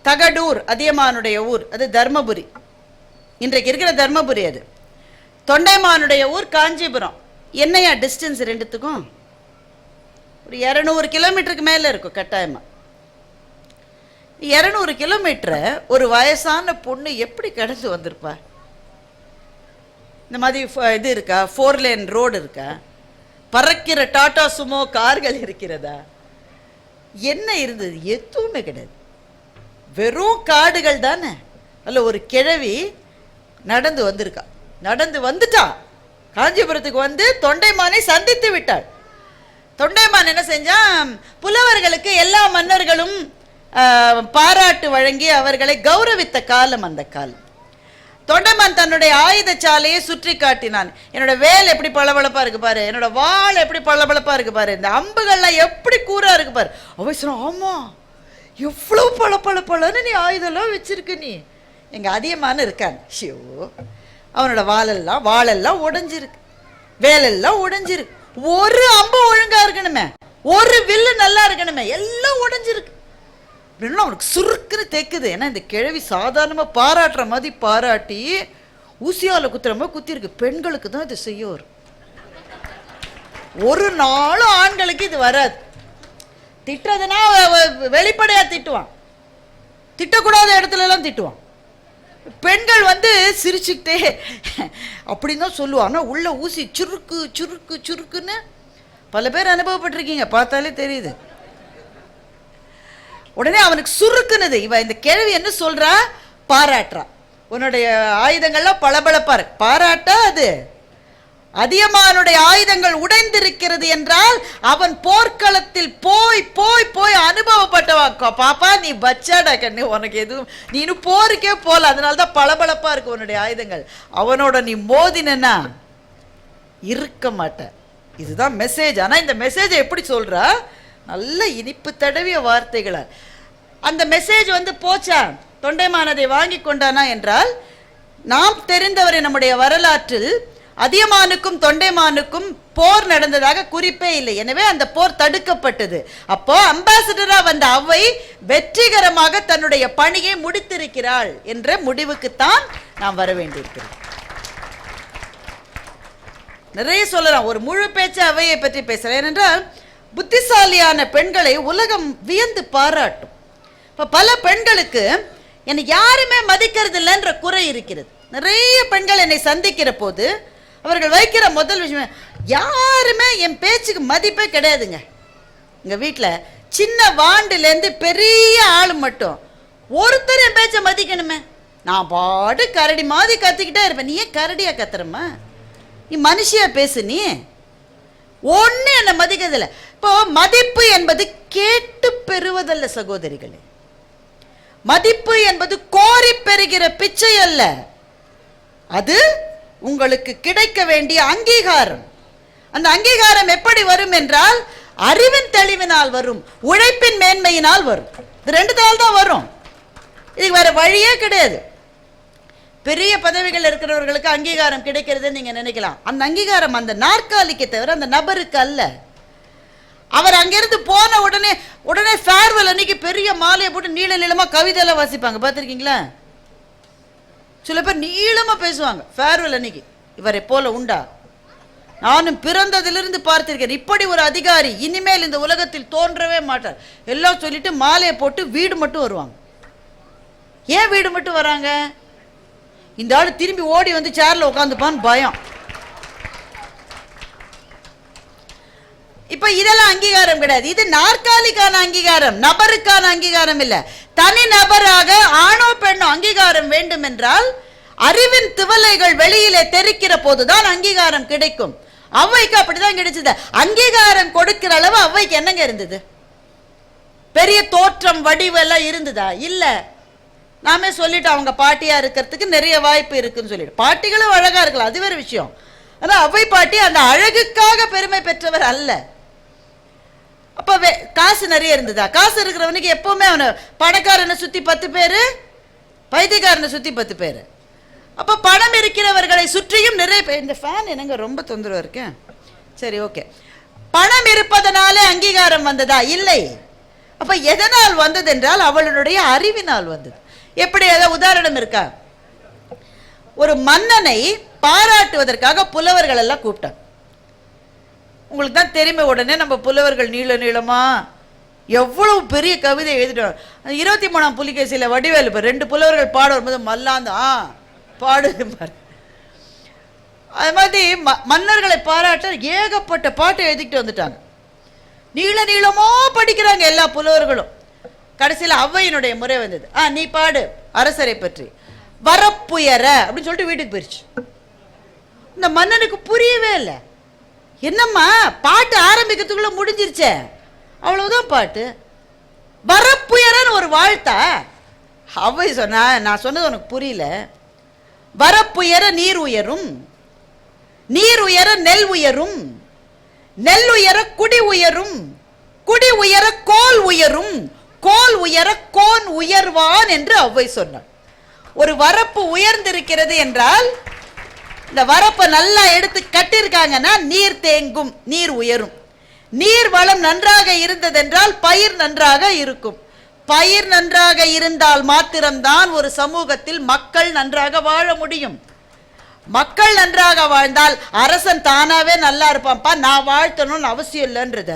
தகடூர் அதியமானுடைய ஊர், அது தர்மபுரி. இன்றைக்கு இருக்கிற தர்மபுரி அது. தொண்டைமானுடைய ஊர் காஞ்சிபுரம். என்னையா டிஸ்டன்ஸ் ரெண்டுத்துக்கும்? ஒரு 200 கிலோமீட்டருக்கு மேலே இருக்கும் கட்டாயமாக. 200 கிலோமீட்டரை ஒரு வயசான பொண்ணு எப்படி கடந்து வந்திருப்பா? இந்த மாதிரி இது இருக்கா? 4 லேன் ரோடு இருக்கா? பறக்கிற டாடா சுமோ கார்கள் இருக்கிறதா? என்ன இருந்தது? எதுவுமே கிடையாது. வெறும் காடுகள் தானே. அல்ல, ஒரு கிழவி நடந்து வந்திருக்கா. நடந்து வந்துட்டா, காஞ்சிபுரத்துக்கு வந்து தொண்டைமானை சந்தித்து விட்டாள். தொண்டைமான் என்ன செஞ்சான்? புலவர்களுக்கு எல்லா மன்னர்களும் பாராட்டு வழங்கி அவர்களை கௌரவித்த காலம் அந்த காலம். தொண்டைமான் தன்னுடைய ஆயுத சாலையை சுற்றி காட்டினான். என்னோட வேல் எப்படி பளபளப்பா இருக்கு பாரு, என்னோட வாள் எப்படி பளபளப்பா இருக்கு பாரு, இந்த அம்புகள்லாம் எப்படி கூரா இருக்கு பாரு. அவசரம், ஆமா எவ்வளவு பளபளன்னு நீ ஆயுதம்லாம் வச்சிருக்கு நீ. எங்க அதிகமான இருக்கான். ஷியோ, அவனோட வாளெல்லாம் உடைஞ்சிருக்கு, வேலெல்லாம் உடைஞ்சிருக்கு. ஒரு அம்பு ஒழுங்கா இருக்கணுமே, ஒரு வில்லு நல்லா இருக்கணுமே, எல்லாம் உடைஞ்சிருக்கு. அப்படின்னா அவனுக்கு சுருக்குன்னு தைக்குது. ஏன்னா இந்த கிழவி சாதாரணமாக பாராட்டுற மாதிரி பாராட்டி ஊசியால் குத்துற மாதிரி குத்திருக்கு. பெண்களுக்கு தான் இது செய்ய வரும். ஒரு நாளும் ஆண்களுக்கு இது வராது. திட்டுறதுனா வெளிப்படையாக திட்டுவான், திட்டக்கூடாத இடத்துல எல்லாம் திட்டுவான். பெண்கள் வந்து சிரிச்சுக்கிட்டே அப்படின்னு தான் சொல்லுவான். ஆனால் உள்ள ஊசி சுருக்கு சுருக்கு சுருக்குன்னு பல பேர் அனுபவப்பட்டிருக்கீங்க, பார்த்தாலே தெரியுது. உடனே அவனுக்கு சுருக்குனது. இவ இந்த கேள்வி என்ன சொல்றா? பாராட்டுறா. உன்னுடைய ஆயுதங்கள்லாம் பளபளப்பா இருக்கு. பாராட்டா அது. அதியமானுடைய ஆயுதங்கள் உடைந்திருக்கிறது என்றால் அவன் போர்க்களத்தில் போய் போய் போய் அனுபவப்பட்டவா. பாப்பா நீ பச்சாடா கண்ணு, உனக்கு எதுவும், நீ இன்னும் போருக்கே போல, அதனால்தான் பளபளப்பா இருக்கு உன்னுடைய ஆயுதங்கள். அவனோட நீ மோதினா இருக்க மாட்ட. இதுதான் மெசேஜ். ஆனா இந்த மெசேஜை எப்படி சொல்றா? நல்ல இனிப்பு தடவிய வார்த்தைகளை. அந்த மெசேஜ் வந்து போச்சா? தொண்டைமான் அதை வாங்கி கொண்டானா என்றால், நாம் தெரிந்தவரை நம்முடைய வரலாற்றில் அதியமானுக்கும் தொண்டைமானுக்கும் போர் நடந்ததாக குறிப்பே இல்லை. எனவே அந்த போர் தடுக்கப்பட்டது. அப்போ அம்பாசிடரா வந்த அவ்வை வெற்றிகரமாக தன்னுடைய பணியை முடித்திருக்கிறாள் என்ற முடிவுக்குத்தான் நாம் வர வேண்டியிருக்கிறோம். நிறைய சொல்லலாம், ஒரு முழு பேச்சு அவையை பற்றி பேசலாம். ஏனென்றால் புத்திசாலியான பெண்களை உலகம் வியந்து பாராட்டும். இப்போ பல பெண்களுக்கு என்னை யாருமே மதிக்கிறது இல்லைன்ற குறை இருக்கிறது. நிறைய பெண்கள் என்னை சந்திக்கிற போது அவர்கள் வைக்கிற முதல் விஷயம், யாருமே என் பேச்சுக்கு மதிப்பே கிடையாதுங்க. எங்கள் வீட்டில் சின்ன வாண்டுலேருந்து பெரிய ஆள் மட்டும் ஒருத்தர் என் பேச்சை மதிக்கணுமே. நான் பாட்டு கரடி மாதிரி கத்திக்கிட்டே இருப்பேன். நீ ஏன் கரடியா கத்துறமா? நீ மனுஷியா பேசு. நீ ஒன்று என்னை மதிக்கிறதில்லை. இப்போ மதிப்பு என்பது கேட்டு பெறுவதல்ல சகோதரிகளே. மதிப்பு என்பது கோரி பெறுகிற பிச்சை அல்ல. அது உங்களுக்கு கிடைக்க வேண்டிய அங்கீகாரம். அந்த அங்கீகாரம் எப்படி வரும் என்றால் அறிவின் தெளிவினால் வரும், உழைப்பின் மேன்மையினால் வரும். இது ரெண்டு நாள் தான் வரும். இதுக்கு வேற வழியே கிடையாது. பெரிய பதவிகள் இருக்கிறவர்களுக்கு அங்கீகாரம் கிடைக்கிறதுன்னு நீங்க நினைக்கலாம். அந்த அங்கீகாரம் அந்த நாற்காலிக்கு தவிர அந்த நபருக்கு அல்ல. அவர் அங்கிருந்து போன உடனே ஃபேர்வெல் அன்னைக்கு பெரிய மாலையை போட்டு நீள நீளமா கவிதையெல்லாம் வாசிப்பாங்க, பார்த்துருக்கீங்களா? சில பேர் நீளமா பேசுவாங்க ஃபேர்வெல் அன்னைக்கு. இவரை போல உண்டா? நானும் பிறந்ததிலிருந்து பார்த்திருக்கேன். இப்படி ஒரு அதிகாரி இனிமேல் இந்த உலகத்தில் தோன்றவே மாட்டார் எல்லாம் சொல்லிட்டு மாலையை போட்டு வீடு மட்டும் வருவாங்க. ஏன் வீடு மட்டும் வராங்க? இந்த ஆள் திரும்பி ஓடி வந்து சேர்ல உட்காந்துப்பான்னு பயம். இப்ப இதெல்லாம் அங்கீகாரம் கிடையாது. இது நாற்காலிக்கான அங்கீகாரம், நபருக்கான அங்கீகாரம் இல்ல. தனி நபராக ஆணோ பெண்ணோ அங்கீகாரம் வேண்டும் என்றால் அறிவின் திவலைகள் வெளியிலே தெரிக்கிற போதுதான் அங்கீகாரம் கிடைக்கும். அவ்வைக்கு அப்படிதான் கிடைச்சது. அங்கீகாரம் கொடுக்கிற அளவு அவ்வைக்கு என்னங்க இருந்தது? பெரிய தோற்றம் வடிவெல்லாம் இருந்ததா? இல்ல. நாமே சொல்லிட்டு அவங்க பாட்டியா இருக்கிறதுக்கு நிறைய வாய்ப்பு இருக்குன்னு சொல்லிட்டு, பாட்டிகளும் அழகா இருக்கலாம், அது வேற விஷயம். ஆனா அவ்வை பாட்டி அந்த அழகுக்காக பெருமை பெற்றவர் அல்ல. அப்ப காசு நிறைய இருந்ததா? காசு இருக்கிறவனுக்கு எப்பவுமே அவனை பணக்காரனை சுத்தி 10 பேரு, பைத்தியக்காரனை சுத்தி 10 பேரு. அப்ப பணம் இருக்கிறவர்களை சுற்றியும் நிறைய பேர். இந்த ஃபேன் என்னங்க ரொம்ப தொந்தரவு இருக்கேன். சரி, ஓகே. பணம் இருப்பதனாலே அங்கீகாரம் வந்ததா? இல்லை. அப்ப எதனால் வந்தது என்றால் அவளுடைய அறிவினால் வந்தது. எப்படி? ஏதாவது உதாரணம் இருக்கா? ஒரு மன்னனை பாராட்டுவதற்காக புலவர்கள் எல்லாம் கூப்பிட்டாங்க. உங்களுக்கு தான் தெரியுமே, உடனே நம்ம புலவர்கள் நீள நீளமா எவ்வளவு பெரிய கவிதை எழுதிட்டோம். 23ஆம் புலிகேசியில் வடிவேலு 2 புலவர்கள் பாட வரும்போது மல்லாந்து பாடு. அது மாதிரி மன்னர்களை பாராட்ட ஏகப்பட்ட பாட்டை எழுதிக்கிட்டு வந்துட்டாங்க. நீள நீளமோ படிக்கிறாங்க எல்லா புலவர்களும். கடைசியில் ஔவையினுடைய முறை வந்தது. நீ பாடு அரசரை பற்றி. வரப்புயர அப்படின்னு சொல்லிட்டு வீட்டுக்கு போயிடுச்சு. இந்த மன்னனுக்கு புரியவே இல்லை. என்னம்மா பாட்டு ஆரம்பிக்கிறதுக்குள்ள முடிஞ்சிருச்சே, அவ்வளவுதான் பாட்டு. வரப்புயரன்னு ஒரு வாழ்த்தா? ஔவை சொன்னா, நான் சொன்னது உனக்கு புரியல. வரப்புயர நீர் உயரும், நீர் உயர நெல் உயரும், நெல் உயர குடி உயரும், குடி உயர கோல் உயரும், கோல் உயர கோன் உயர்வான் என்று ஔவை சொன்னார். ஒரு வரப்பு உயர்ந்திருக்கிறது என்றால் இந்த வரப்பை நல்லா எடுத்து கட்டியிருக்காங்கன்னா நீர் தேங்கும், நீர் உயரும். நீர் வளம் நன்றாக இருந்ததென்றால் பயிர் நன்றாக இருக்கும். பயிர் நன்றாக இருந்தால் மாத்திரம்தான் ஒரு சமூகத்தில் மக்கள் நன்றாக வாழ முடியும். மக்கள் நன்றாக வாழ்ந்தால் அரசன் தானாவே நல்லா இருப்பான்ப்பா, நான் வாழ்த்தணும்னு அவசியம் இல்லைன்றத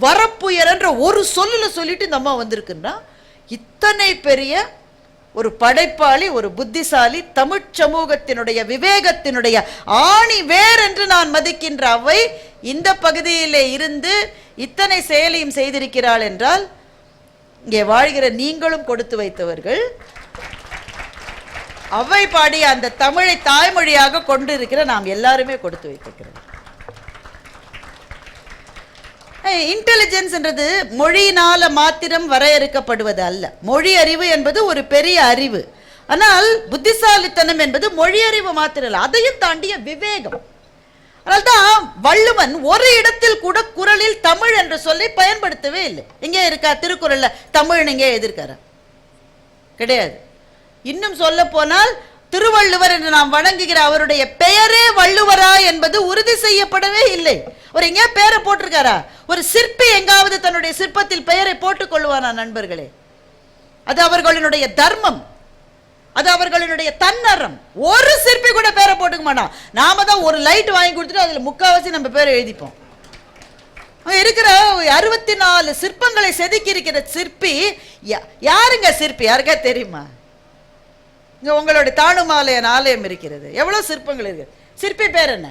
வரப்புயர்ன்ற ஒரு சொல்லுல சொல்லிட்டு இந்த அம்மா வந்திருக்குன்னா, இத்தனை பெரிய ஒரு படைப்பாளி, ஒரு புத்திசாலி, தமிழ் சமூகத்தினுடைய விவேகத்தினுடைய ஆணி வேர் என்று நான் மதிக்கின்ற அவை இந்த பகுதியிலே இருந்து இத்தனை செயலையும் செய்திருக்கிறாள் என்றால், இங்கே வாழ்கிற நீங்களும் கொடுத்து வைத்தவர்கள். அவை பாடிய அந்த தமிழை தாய்மொழியாக கொண்டு இருக்கிற நாம் எல்லாருமே கொடுத்து வைத்திருக்கிறோம். இன்டெலிஜென்ஸ் என்றது மொழியினால மாத்திரம் வரையறுக்கப்படுவது அல்ல. மொழி அறிவு என்பது ஒரு பெரிய அறிவு. ஆனால் புத்திசாலித்தனம் என்பது மொழி அறிவு மாத்திரம் இல்லை, அதையும் தாண்டிய விவேகம். அதனால்தான் வள்ளுவன் ஒரு இடத்தில் கூட குறளில் தமிழ் என்ற சொல்லை பயன்படுத்தவே இல்லை. எங்கே இருக்கா திருக்குறள்ல தமிழ்? எங்கே எதிர்க்கார? கிடையாது. இன்னும் சொல்ல போனால் திருவள்ளுவர் என்று நாம் வணங்குகிற அவருடைய பெயரே வள்ளுவரா என்பது உறுதி செய்யப்படவே இல்லை. ஒரு எங்கே பெயரை போட்டிருக்காரா? ஒரு சிற்பி எங்காவது தன்னுடைய சிற்பத்தில் பெயரை போட்டுக் கொள்வானா? நண்பர்களே, அது அவர்களுடைய தர்மம், அது அவர்களுடைய தன்னறம். ஒரு சிற்பி கூட பேரை போட்டுக்க மாட்டான். நாம தான் ஒரு லைட் வாங்கி கொடுத்துட்டு அதுல முக்காவாசி நம்ம பேரை எழுதிப்போம். இருக்கிற 64 சிற்பங்களை செதுக்கி இருக்கிற சிற்பி யாருங்க? சிற்பி யாருக்கா தெரியுமா? இங்க உங்களுடைய தானுமாலயன் ஆலயம் இருக்கிறது, எவ்வளவு சிற்பங்கள் இருக்கு. சிற்பி பேர் என்ன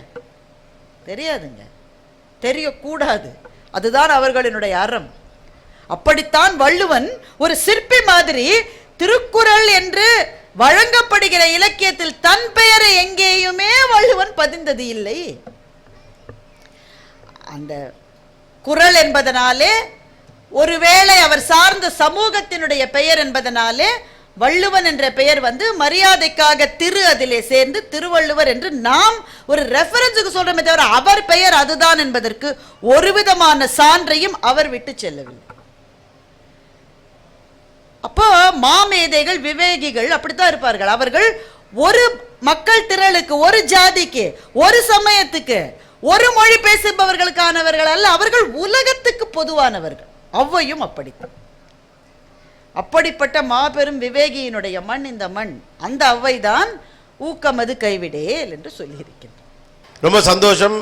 தெரியாதுங்க, தெரியக்கூடாது. அதுதான் அவர்களினுடைய அறம். அப்படித்தான் வள்ளுவன் ஒரு சிற்பி மாதிரி திருக்குறள் என்று வழங்கப்படுகிற இலக்கியத்தில் தன் பெயரை எங்கேயுமே வள்ளுவன் பதிந்தது இல்லை. அந்த குறள் என்பதனாலே, ஒருவேளை அவர் சார்ந்த சமூகத்தினுடைய பெயர் என்பதனாலே வள்ளுவன் என்ற பெயர் மரியாதைக்காக திரு அதிலே சேர்ந்து திருவள்ளுவர் என்று நாம் ஒரு ரெஃபரன்ஸுக்கு சொல்றோமே தவிர அவர் பெயர் அதுதான் என்பதற்கு ஒரு விதமான சான்றையும் அவர் விட்டு செல்லவில்லை. அப்போ மாமேதைகள், விவேகிகள் அப்படித்தான் இருப்பார்கள். அவர்கள் ஒரு மக்கள் திரளுக்கு, ஒரு ஜாதிக்கு, ஒரு சமயத்துக்கு, ஒரு மொழி பேசுபவர்களுக்கானவர்கள் அல்ல, அவர்கள் உலகத்துக்கு பொதுவானவர்கள். ஔவையும் அப்படித்தான். அப்படிப்பட்ட மாபெரும் விவேகியினுடைய மண் இந்த மண். அந்த ஔவைதான் ஊக்கமது கைவிடேல் என்று சொல்லியிருக்கின்றனர். ரொம்ப சந்தோஷம்.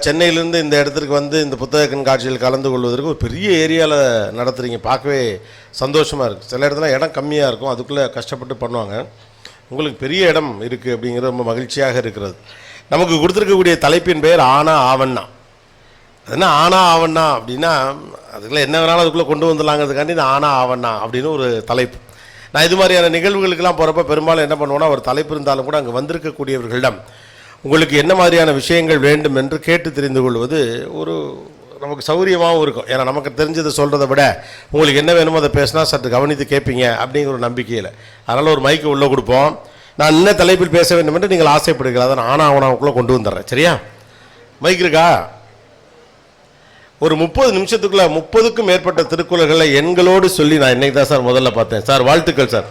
சென்னையிலேருந்து இந்த இடத்துக்கு இந்த புத்தக கண்காட்சியில் கலந்து கொள்வதற்கு ஒரு பெரிய ஏரியாவில் நடத்துகிறீங்க. பார்க்கவே சந்தோஷமாக இருக்குது. சில இடத்துல இடம் கம்மியாக இருக்கும், அதுக்குள்ளே கஷ்டப்பட்டு பண்ணுவாங்க. உங்களுக்கு பெரிய இடம் இருக்குது அப்படிங்கிறது ரொம்ப மகிழ்ச்சியாக இருக்கிறது. நமக்கு கொடுத்துருக்கக்கூடிய தலைப்பின் பெயர் ஆனா ஆவண்ணா. அது என்ன ஆனா ஆவண்ணா அப்படின்னா, அதுக்குள்ளே என்ன வேணாலும் அதுக்குள்ளே கொண்டு வந்துடலாங்கிறதுக்காண்டி இந்த ஆனா ஆவண்ணா அப்படின்னு ஒரு தலைப்பு. நான் இது மாதிரியான நிகழ்வுகளுக்கெல்லாம் போகிறப்ப பெரும்பாலும் என்ன பண்ணுவோன்னா, ஒரு தலைப்பு இருந்தாலும் கூட அங்கே வந்திருக்கக்கூடியவர்களிடம் உங்களுக்கு என்ன மாதிரியான விஷயங்கள் வேண்டும் என்று கேட்டு தெரிந்து கொள்வது ஒரு நமக்கு சௌரியமாகவும் இருக்கும். ஏன்னா நமக்கு தெரிஞ்சதை சொல்கிறத விட உங்களுக்கு என்ன வேணுமோ அதை பேசினா சற்று கவனித்து கேட்பீங்க அப்படிங்கிற ஒரு நம்பிக்கையில். அதனால் ஒரு மைக்கு உள்ளே கொடுப்போம். நான் என்ன தலைப்பில் பேச வேண்டும் என்று நீங்கள் ஆசைப்படுகிறீர்கள், அதை நான் ஆனாவுக்குள்ளே கொண்டு வந்துடுறேன். சரியா? மைக் இருக்கா? ஒரு 30 நிமிஷத்துக்குள்ளே 30க்கும் மேற்பட்ட திருக்குறள்களை எண்களோடு சொல்லி நான் இன்னைக்கு தான் சார் முதல்ல பார்த்தேன். சார் வாழ்த்துக்கள் சார்.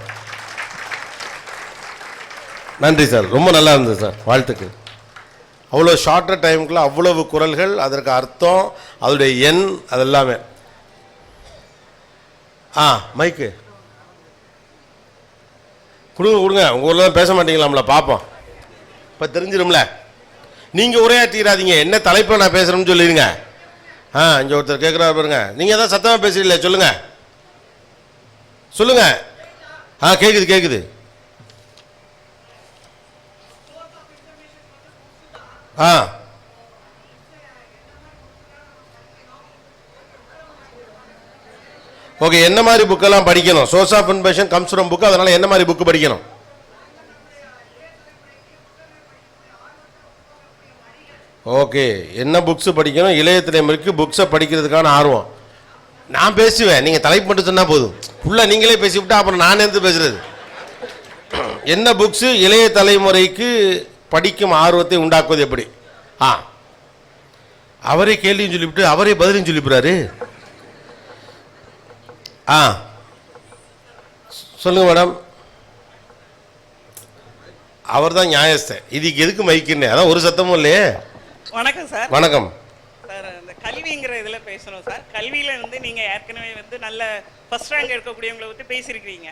நன்றி சார், ரொம்ப நல்லா இருந்தது சார், வாழ்த்துக்கள். அவ்வளோ ஷார்ட்டர் டைமுக்குள்ளே அவ்வளவு குறள்கள், அதற்கு அர்த்தம், அதோடைய எண், அதெல்லாமே. மைக்கு கொடுங்க கொடுங்க. உங்கள் ஊரில் தான் பேச மாட்டீங்களாம்ல, பார்ப்போம். இப்போ தெரிஞ்சிடும்ல. நீங்கள் உரையாற்றிடாதீங்க, என்ன தலைப்பில் நான் பேசுகிறேன்னு சொல்லிடுங்க. இங்கே ஒருத்தர் கேட்குறாரு பாருங்க, நீங்கள் தான் சத்தமாக பேசுறீங்களே, சொல்லுங்க சொல்லுங்க. கேட்குது கேட்குது. ஓகே, என்ன மாதிரி புக்கெல்லாம் படிக்கணும்? Source of information comes from book. அதனால என்ன மாதிரி புக்கு படிக்கணும்? ஓகே, என்ன புக்ஸ் படிக்கணும்? இளைய தலைமுறைக்கு புக்ஸை படிக்கிறதுக்கான ஆர்வம். நான் பேசுவேன், நீங்கள் தலைப்பு மட்டும் சொன்னால் போதும். ஃபுல்லாக நீங்களே பேசிவிட்டா அப்புறம் நான் எந்த பேசுறது? என்ன புக்ஸு இளைய தலைமுறைக்கு படிக்கும் ஆர்வத்தை உண்டாக்குவது எப்படி? அவரே கேள்வியும் சொல்லிவிட்டு அவரே பதிலையும் சொல்லிவிடுறாரு. சொல்லுங்க மேடம். அவர் தான் நியாயஸ்தன். இதுக்கு எதுக்கு மைக்குன்னு அதான் ஒரு சத்தமும் இல்லையே. வணக்கம் சார். வணக்கம் சார், இந்த கல்விங்கிற இதில் பேசணும் சார். கல்வியில் நீங்கள் ஏற்கனவே நல்ல ஃபர்ஸ்ட் ரேங்க் எடுக்கக்கூடியவங்களை பற்றி பேசியிருக்கிறீங்க.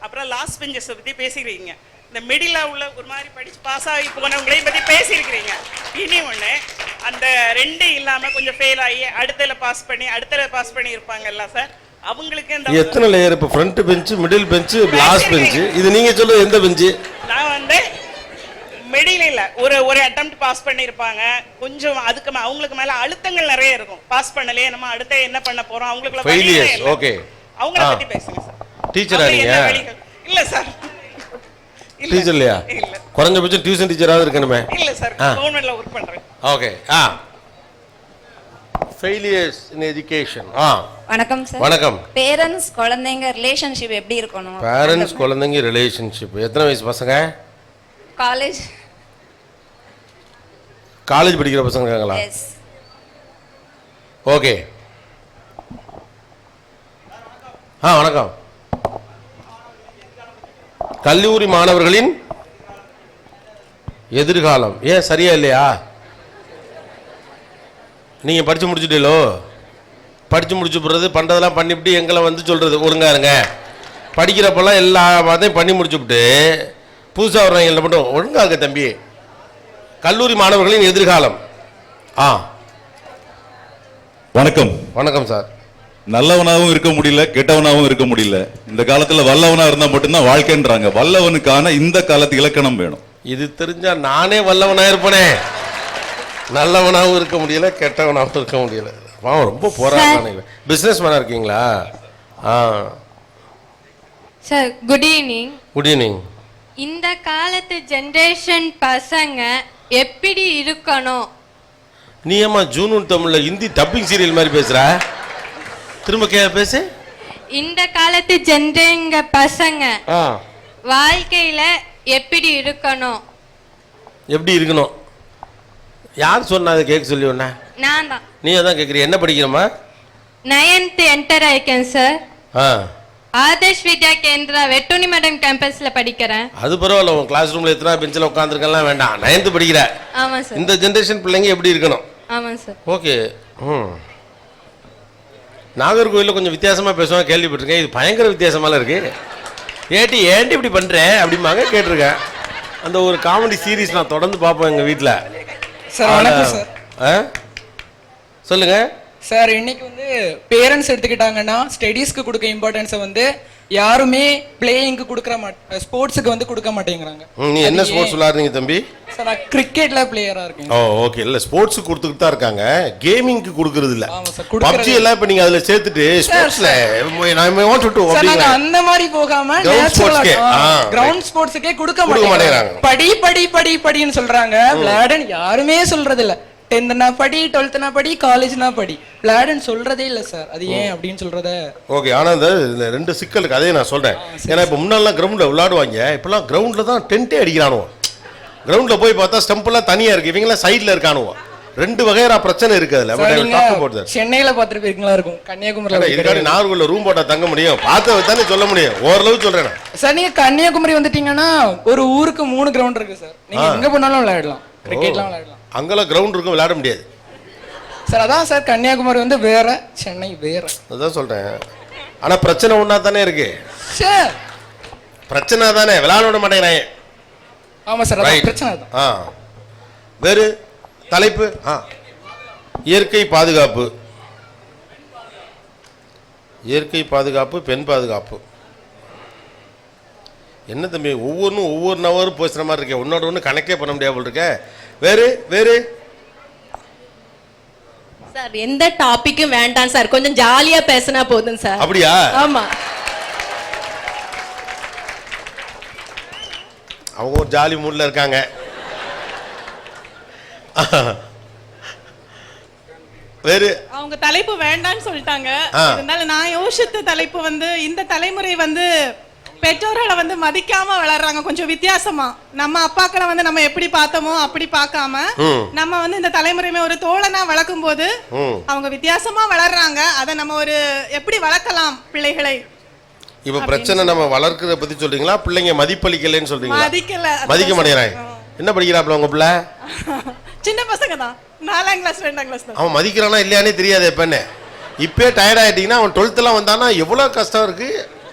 அப்புறம் லாஸ்ட் பெஞ்சஸை பற்றி பேசியிருக்கீங்க. இந்த மிடிலாக உள்ள ஒரு மாதிரி படித்து பாஸ் ஆகி போனவங்களையும் பற்றி பேசியிருக்கிறீங்க. இனி ஒன்று, அந்த ரெண்டு இல்லாமல் கொஞ்சம் ஃபெயில் ஆகி அடுத்தல பாஸ் பண்ணி இருப்பாங்கல்ல சார், அவங்களுக்கு இந்த எத்தனை லேயர்? இப்போ front bench, middle bench, last bench. இது நீங்கள் சொல்லுவது எந்த பெஞ்சு? நான் மிடில் இல்லை, ஒரு அட்டெம்ப்ட் பாஸ் பண்ணியிருப்பாங்க. கொஞ்சம் அதுக்கு அவங்களுக்கு மேலே அழுத்தங்கள் நிறைய இருக்கும். பாஸ் பண்ணலையே, நம்ம அடுத்த என்ன பண்ண போகிறோம், அவங்களுக்கு ஓகே, அவங்கள பற்றி பேசுங்க சார். டீச்சரா நீங்க? இல்லை சார், டீச்சர் இல்லையா? இல்ல, குறைஞ்சபட்சம் டியூஷன் டீச்சராவது இருக்கணுமே. இல்ல சார், கவர்மெண்ட்ல வர்க் பண்றேன். ஓகே. Failures in education. வணக்கம் சார். வணக்கம். பேரண்ட்ஸ் குழந்தைங்க ரிலேஷன்ஷிப் எப்படி இருக்கணும்? பேரண்ட்ஸ் குழந்தைங்க ரிலேஷன்ஷிப். எத்தனை வயசு பசங்க? காலேஜ் படிக்கிற பசங்க இருக்காங்களா? எஸ். ஓகே. வணக்கம். கல்லூரி மாணவர்களின் எதிர்காலம் ஏன் சரியா இல்லையா? நீங்க படிச்சு முடிச்சுட்டீங்களோ? படிச்சு முடிச்சு போடுறது பண்றதெல்லாம் பண்ணிவிட்டு எங்களை சொல்றது ஒழுங்கா இருங்க, படிக்கிறப்பெல்லாம் எல்லா அதையும் பண்ணி முடிச்சுவிட்டு புதுசாக வர்றவங்க மட்டும் ஒழுங்கா இருக்க தம்பி. கல்லூரி மாணவர்களின் எதிர்காலம். வணக்கம். வணக்கம் சார். நல்லவனாகவும் இருக்க முடியல, கெட்டவனாகவும் இருக்க முடியல. இந்த காலத்துல வல்லவனா இருந்தா மட்டும்தான் வாழ்க்கைன்றாங்க. வல்லவனுக்கான இந்த காலத்து இலக்கணம் வேணும். இது தெரிஞ்சா நானே வல்லவனா இருப்பனே. நல்லவனாகவும் இருக்க முடியல, கெட்டவனாகவும் இருக்க முடியல. ரொம்ப போராட்டம். பிசினஸ் மேனா இருக்கீங்களா? Sir, good evening. Good evening. இந்த காலத்து ஜெனரேஷன் பசங்க எப்படி இருக்கணும்? நீ ஏமா ஜூன் தமிழ்ல ஹிந்தி டப்பிங் சீரியல் மாதிரி பேசுற? திரும்ப பேசு. இந்த காலத்து ஜெனரேங்க பசங்க வாழ்க்கையில எப்படி இருக்கணும்? எப்படி இருக்கணும்? யார் சொன்னா அதை கேட்க சொல்லி ஒண்ணா? நான் தான். நீ அதான் கேட்குறீ. என்ன படிக்கிறமா? 9th என்டர் ஆயிக்கேன் சார். ஆதர்ஷ் வித்யா கேந்திரா வெட்டுனி மேடம் கேம்பஸ்ல படிக்கிறேன். அது பரவாயில்ல. உன் கிளாஸ் ரூம்ல எத்தனை பெஞ்சில் உட்காந்துருக்கலாம் வேண்டாம். 9th படிக்கிற. ஆமா சார். இந்த ஜெனரேஷன் பிள்ளைங்க எப்படி இருக்கணும்? ஆமா சார். ஓகே. நாகர்கோவிலில் கொஞ்சம் வித்தியாசமாக பேசுவாங்க, கேள்விப்பட்டிருக்கேன். இது பயங்கர வித்தியாசமாக இருக்கு. ஏன்டி இப்படி பண்ணுறேன் அப்படிம்பாங்க, கேட்டிருக்கேன். அந்த ஒரு காமெடி சீரீஸ் நான் தொடர்ந்து பார்ப்பேன் எங்கள் வீட்டில். சார் வணக்கம் சார். சொல்லுங்க சார். இன்னைக்கு பேரண்ட்ஸ் எடுத்துக்கிட்டாங்கன்னா ஸ்டடீஸ்க்கு கொடுக்க இம்பார்ட்டன்ஸை யாருமே பிளேயிங்க்கு கொடுக்குற ஸ்போர்ட்ஸுக்கு கொடுக்க மாட்டேங்கிறாங்க. நீ என்ன ஸ்போர்ட்ஸ் விளையாடுறீங்க தம்பி? சார், நான் கிரிக்கெட்ல பிளேயரா இருக்கேன். ஓகே. இல்ல ஸ்போர்ட்ஸ் கொடுத்துட்டு தான் இருக்காங்க, கேமிங்க்கு கொடுக்கறது இல்ல. ஆமா சார். PUBG எல்லாம் இப்ப நீங்க அதுல சேர்த்துட்டு ஸ்போர்ட்ஸ்ல நான் வாண்ட் டு சார், நாங்க அந்த மாதிரி போகாம கிரவுண்ட் ஸ்போர்ட்ஸ்க்கே கொடுக்க மாட்டேங்கிறாங்க. படி படி படி படின்னு சொல்றாங்க. விளையாடுன்னு யாருமே சொல்றது இல்ல. 10th படி, 12th படி, காலேஜ்னா படி. விளையாடுன்னு சொல்றதே இல்ல சார். அது ஏன் அப்படின்னு சொல்றத. ஓகே. ஆனா இந்த ரெண்டு சிக்கல் இருக்கு, அதே நான் சொல்றேன். ஏன்னா இப்ப முன்னாலாம் கிரவுண்ட்ல விளையாடுவாங்க, இப்பெல்லாம் கிரவுண்ட்ல தான் டென்ட்டே அடிக்கிறானுவோ. கிரவுண்ட்ல போய் பார்த்தா ஸ்டம்பெல்லாம் தனியா இருக்கு, இவங்கெல்லாம் சைட்ல இருக்கானுவோ. ரெண்டு வகையான பிரச்சனை இருக்கு அதுல. சென்னையில பாத்துருப்பீங்களா இருக்கும், கன்னியாகுமரி நாகர்கோவில்ல ரூம் போட்டா தங்க முடியும்? பார்த்து தானே சொல்ல முடியும். ஓரளவு சொல்றேன் சார். நீங்க கன்னியாகுமரி வந்துட்டீங்கன்னா ஒரு ஊருக்கு 3 கிரவுண்ட் இருக்கு சார். நீங்க எங்க போனாலும் விளையாடலாம், கிரிக்கெட்லாம் விளையாடலாம். அங்கெல்லாம் கிரவுண்ட் இருக்கும், விளையாட முடியாது சார். அதான் சார், கன்னியாகுமரி வேற, சென்னை வேற. அதான் சொல்றேன். ஆனா பிரச்சனை ஒன்னா தானே இருக்கு சார். பிரச்சனை தானே, விளையாட விட மாட்டேங்கிறாங்க. ஆமா சார், Right. அதான் பிரச்சனை தான். வேறு தலைப்பு இயற்கை பாதுகாப்பு. இயற்கை பாதுகாப்பு, பெண் பாதுகாப்பு. என்ன தம்பி ஒவ்வொன்றும் ஒவ்வொரு நவரும் பேசுகிற மாதிரி இருக்கே, ஒன்னோட ஒன்று கணக்கே பண்ண முடியாமல் இருக்க. வேறு வேறு சார் எந்த டாபிக்கும் வேண்டாம் சார், கொஞ்சம் ஜாலியா பேசினா போதும் சார். அப்படியா? ஆமா. அவங்க ஒரு ஜாலி மூட்ல இருக்காங்க. வேறு அவங்க தலைப்பு வேண்டான்னு சொல்லிட்டாங்க. இருந்தாலும் நான் யோசித்த தலைப்பு வந்து இந்த தலைமுறை வந்து பெற்றோர்களை வந்து மதிக்காம வளர்றாங்க, கொஞ்சம் வித்தியாசமா. நம்ம அப்பாக்களை வந்து நம்ம எப்படி பார்த்தோமோ அப்படி பார்க்காம நம்ம வந்து இந்த தலைமுறையுமே ஒரு தோழனா வளர்க்கும் போது அவங்க வித்தியாசமா வளர்றாங்க. அதை நம்ம ஒரு எப்படி வளர்க்கலாம் பிள்ளைகளை? இப்ப பிரச்சனை நம்ம வளர்க்கறத பத்தி சொல்றீங்களா, பிள்ளைங்க மதிப்பளிக்கலைன்னு சொல்றீங்களா? மதிக்க மாட்டேங்கிறாங்க. என்ன படிக்கிறாப்ல உங்க பிள்ளை? சின்ன பசங்க தான், 4ஆம் கிளாஸ் 2ஆம் கிளாஸ் தான். அவன் மதிக்கிறானா இல்லையானே தெரியாது. எப்பன்னு இப்பே டயர்ட் ஆயிட்டீங்கன்னா அவன் 12th எல்லாம் வந்தானா எவ்வளவு கஷ்டம் இருக்கு.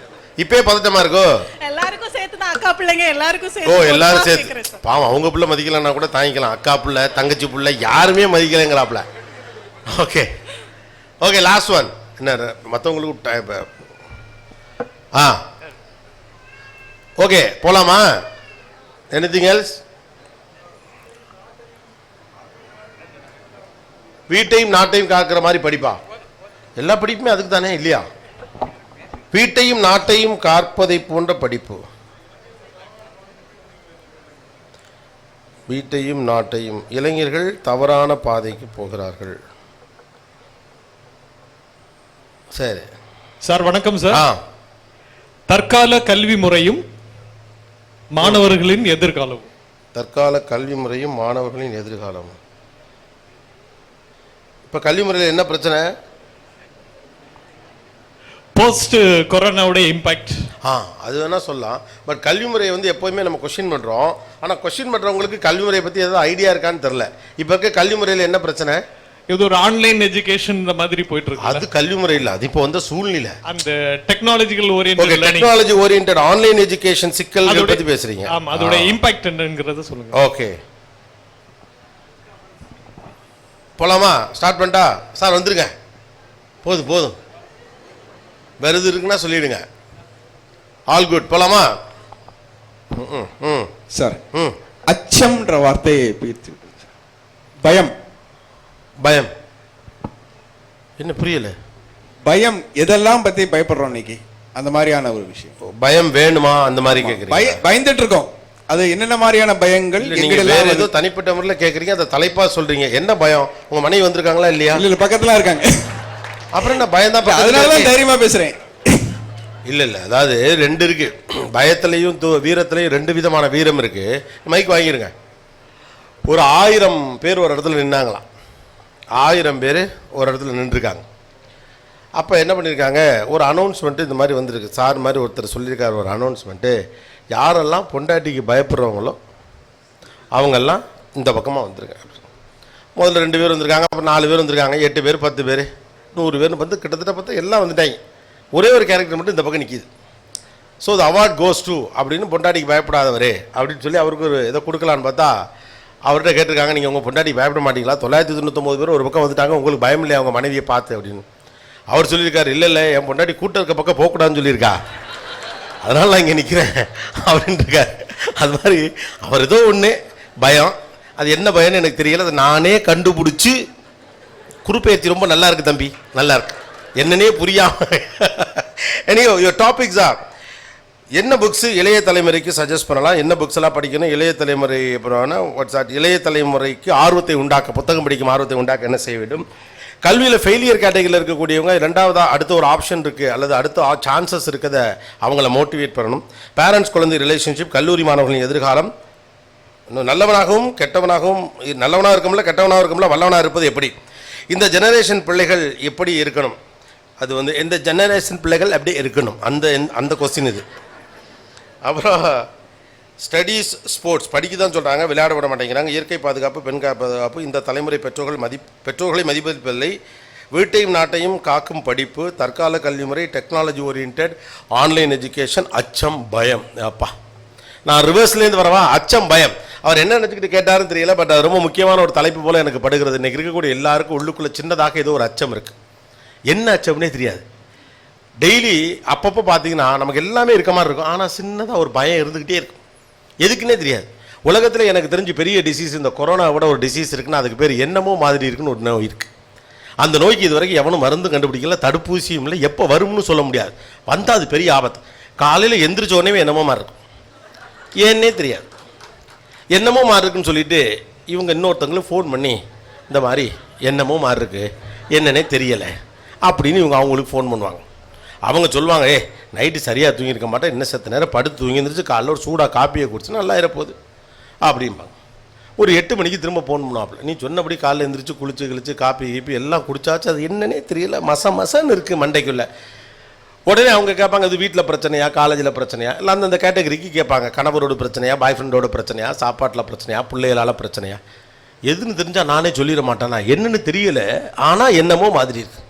இப்பே பதட்டமா இருக்கோ? எல்லாருக்கும் சேர்த்து தான், அக்கா பிள்ளைங்க எல்லாருக்கும் சேர்த்து. ஓ, எல்லாரும் சேர்த்து. பாவம் அவங்க பிள்ளை மதிக்கலன்னா கூட தாங்கிக்கலாம். அக்கா பிள்ளை, தங்கச்சி பிள்ளை யாருமே மதிக்கலைங்கிறாப்ல. Okay okay, last one. என்ன மற்றவங்களுக்கு ஓகே போலாமா? Anything else? வீட்டையும் நாட்டையும் காக்கிற மாதிரி படிப்பா? எல்லா படிப்புமே அதுக்கு தானே இல்லையா? வீட்டையும் நாட்டையும் காப்பதை போன்ற படிப்பு. வீட்டையும் நாட்டையும். இளைஞர்கள் தவறான பாதைக்கு போகிறார்கள். சரி சார், வணக்கம் சார். தற்கால கல்வி முறையும் மாணவர்களின் எதிர்காலம். தற்கால கல்வி முறையும் மாணவர்களின் எதிர்காலம். இப்ப கல்வி முறையில் என்ன பிரச்சனை? போஸ்ட் கொரோனாவுடைய இம்பாக்ட். அது வேணா சொல்லலாம். பட் கல்வி முறையை வந்து எப்போதுமே நம்ம கொஸ்டின் பண்றோம். ஆனா கொஸ்டின் பண்றவங்களுக்கு கல்வி முறையை பத்தி ஏதாவது ஐடியா இருக்கான்னு தெரியல. இப்ப இருக்க கல்வி முறையில் என்ன பிரச்சனை? இது ஒரு ஆன்லைன் எஜுகேஷன் மாதிரி போயிட்டு இருக்கு. அது கல்வி முறை இல்ல, அது இப்போ வந்து சூழ்நிலை. அந்த technological oriented technology oriented online education சிக்கல்கள் பத்தி பேசுறீங்க. ஆமா, அதோட இம்பாக்ட் என்னங்கறத சொல்லுங்க. ஓகே போலாமா? ஸ்டார்ட் பண்ணிட்டா? சார் வந்துருங்க. போதும் போதும், வருது இருக்குன்னா சொல்லிடுங்க. ஆல் குட், போலாமா? சார், அச்சம்ன்ற வார்த்தையை பிரித்து பயம். பயம் என்ன புரியல? பயம் எதெல்லாம் பத்தி பயப்படுறோம் இன்னைக்கு, அந்த மாதிரியான ஒரு விஷயம். பயம் வேணுமா அந்த மாதிரி கேக்குறீங்க? பயந்துட்டு இருக்கோம். அது என்னென்ன மாதிரியான பயங்கள்? நீங்க வேற ஏதோ தனிப்பட்ட முறையில் கேக்குறீங்க, அதை தலைப்பா சொல்றீங்க. என்ன பயம்? உங்க மனைவி வந்திருக்காங்களா இல்லையா? இல்ல, பக்கத்துல இருக்காங்க. அப்புறம் என்ன பயம் தான்? அதனாலதான் தைரியமா பேசுறேன். இல்ல இல்ல, அதாவது ரெண்டு இருக்கு. பயத்திலையும் வீரத்திலையும் ரெண்டு விதமான வீரம் இருக்கு. மைக் வாங்கிருங்க. ஒரு 1000 பேர் ஒரு இடத்துல நின்னாங்களாம். 1000 பேர் ஒரு இடத்துல நின்றுருக்காங்க. அப்போ என்ன பண்ணியிருக்காங்க, ஒரு அனௌன்ஸ்மெண்ட்டு இந்த மாதிரி வந்திருக்கு. சார் மாதிரி ஒருத்தர் சொல்லியிருக்காரு ஒரு அனௌன்ஸ்மெண்ட்டு, யாரெல்லாம் பொண்டாட்டிக்கு பயப்படுறவங்களோ அவங்கெல்லாம் இந்த பக்கமாக வந்துருங்க. முதல்ல 2 பேர் வந்திருக்காங்க, அப்புறம் 4 பேர் வந்திருக்காங்க, 8 பேர், 10 பேர், 100 பேர் வந்து கிட்டத்தட்ட பார்த்தா எல்லாம் வந்துட்டாங்க. ஒரே ஒரு கேரக்டர் மட்டும் இந்த பக்கம் நிற்கிது. So the award goes to அப்படின்னு பொண்டாட்டிக்கு பயப்படாதவரே அப்படின்னு சொல்லி அவருக்கு ஒரு இதை கொடுக்கலான்னு பார்த்தா அவர்கிட்ட கேட்டிருக்காங்க, நீங்கள் உங்கள் பொண்டாட்டிக்கு பயப்பட மாட்டீங்களா? 999 பேர் ஒரு பக்கம் வந்துட்டாங்க, உங்களுக்கு பயம் இல்லையா அவங்க மனைவியை பார்த்து அப்படின்னு. அவர் சொல்லியிருக்காரு, இல்லை இல்லை, என் பொண்டாட்டி கூட்டம் இருக்க பக்கம் போகக்கூடாதுன்னு சொல்லியிருக்கா, அதனால நான் இங்கே நிற்கிறேன் அப்படின்னு இருக்காரு. அது மாதிரி அவர் ஏதோ ஒன்று பயம், அது என்ன பயம்னு எனக்கு தெரியல, அதை நானே கண்டுபிடிச்சி குறுப்பேற்றி ரொம்ப நல்லா இருக்கு தம்பி, நல்லா இருக்கு, என்னன்னே புரியாம. எனியோ யுவர் டாபிக்ஸ் ஆர் என்ன புக்ஸு இளைய தலைமுறைக்கு சஜஸ்ட் பண்ணலாம், என்ன புக்ஸ் எல்லாம் படிக்கணும், இளைய தலைமுறை வாட்ஸ்அப் இளைய தலைமுறைக்கு ஆர்வத்தை உண்டாக்க, புத்தகம் படிக்கும் ஆர்வத்தை உண்டாக்க என்ன செய்ய வேண்டும், கல்வியில் ஃபெயிலியர் கேட்டகரியில் இருக்கக்கூடியவங்க ரெண்டாவதாக அடுத்த ஒரு ஆப்ஷன் இருக்குது அல்லது அடுத்த சான்சஸ் இருக்கிறத அவங்கள மோட்டிவேட் பண்ணணும். பேரண்ட்ஸ் குழந்தை ரிலேஷன்ஷிப், கல்லூரி மாணவர்களின் எதிர்காலம், இன்னும் நல்லவனாகவும் கெட்டவனாகவும், நல்லவனாக இருக்கும்ல கெட்டவனாக இருக்கும்ல வல்லவனாக இருப்பது எப்படி, இந்த ஜெனரேஷன் பிள்ளைகள் எப்படி இருக்கணும், அது வந்து இந்த ஜெனரேஷன் பிள்ளைகள் எப்படி இருக்கணும், அந்த கொஸ்டின் இது. அப்புறம் ஸ்டடீஸ், ஸ்போர்ட்ஸ் படிக்க தான் சொல்கிறாங்க, விளையாட விட மாட்டேங்கிறாங்க, இயற்கை பாதுகாப்பு, பெண் பாதுகாப்பு, இந்த தலைமுறை பெற்றோர்களை மதிப்பதில்லை, வீட்டையும் நாட்டையும் காக்கும் படிப்பு, தற்கால கல்வி முறை, டெக்னாலஜி ஓரியன்ட், ஆன்லைன் எஜுகேஷன், அச்சம், பயம். அப்பா நான் ரிவர்ஸ்லேருந்து வரவா, அச்சம் பயம். அவர் என்ன நினச்சிக்கிட்டு கேட்டாருன்னு தெரியல, பட் அது ரொம்ப முக்கியமான ஒரு தலைப்பு போல் எனக்கு படுகிறது. இன்றைக்கி இருக்கக்கூடிய எல்லாருக்கும் உள்ளுக்குள்ளே சின்னதாக ஏதோ ஒரு அச்சம் இருக்குது. என்ன அச்சம்னே தெரியாது. டெய்லி அப்பப்போ பார்த்தீங்கன்னா நமக்கு எல்லாமே இருக்க மாதிரி இருக்கும், ஆனால் சின்னதாக ஒரு பயம் இருந்துக்கிட்டே இருக்கும். எதுக்குன்னே தெரியாது. உலகத்தில் எனக்கு தெரிஞ்சு பெரிய டிசீஸ் இந்த கொரோனாவோட ஒரு டிசீஸ் இருக்குன்னா அதுக்கு பேர் என்னமோ மாதிரி இருக்குன்னு ஒரு நோய் இருக்குது. அந்த நோய்க்கு இது வரைக்கும் எவனும் மருந்து கண்டுபிடிக்கல, தடுப்பூசியும் இல்லை, எப்போ வரும்னு சொல்ல முடியாது. வந்தால் அது பெரிய ஆபத்து. காலையில் எந்திரிச்ச உடனே என்னமோ மாதிரி இருக்கும், ஏன்னே தெரியாது. என்னமோ மாதிரி இருக்குன்னு சொல்லிட்டு இவங்க இன்னொருத்தவங்களும் ஃபோன் பண்ணி இந்த மாதிரி என்னமோ மாதிரி இருக்கு, என்னன்னே தெரியலை அப்படின்னு இவங்க அவங்களுக்கு ஃபோன் பண்ணுவாங்க. அவங்க சொல்லுவாங்க, நைட்டு சரியாக தூங்கியிருக்க மாட்டேன், இன்னும் சத்து நேரம் படுத்து தூங்கி இருந்துச்சு, காலைல ஒரு சூடாக காப்பியை குடிச்சு நல்லா இருப்போகுது அப்படிம்பாங்க. ஒரு 8 மணிக்கு திரும்ப ஃபோன் பண்ணுவாப்புல, நீ சொன்னபடி காலையில் எழுந்திரிச்சு குளிச்சு காப்பி கீப்பி எல்லாம் குடிச்சாச்சு, அது என்னன்னே தெரியல, மசன்னு இருக்குது மண்டைக்குள்ளே. உடனே அவங்க கேட்பாங்க, இது வீட்டில் பிரச்சனையா, காலேஜில் பிரச்சனையா, இல்லை அந்தந்த கேட்டகரிக்கு கேட்பாங்க. கணவரோட பிரச்சனையா, பாய் ஃப்ரெண்டோட பிரச்சனையா, சாப்பாட்டில் பிரச்சனையா, பிள்ளைகளால் பிரச்சனையா, எதுன்னு தெரிஞ்சால் நானே சொல்லிட மாட்டேனா, என்னன்னு தெரியல, ஆனால் என்னமோ மாதிரி இருக்குது.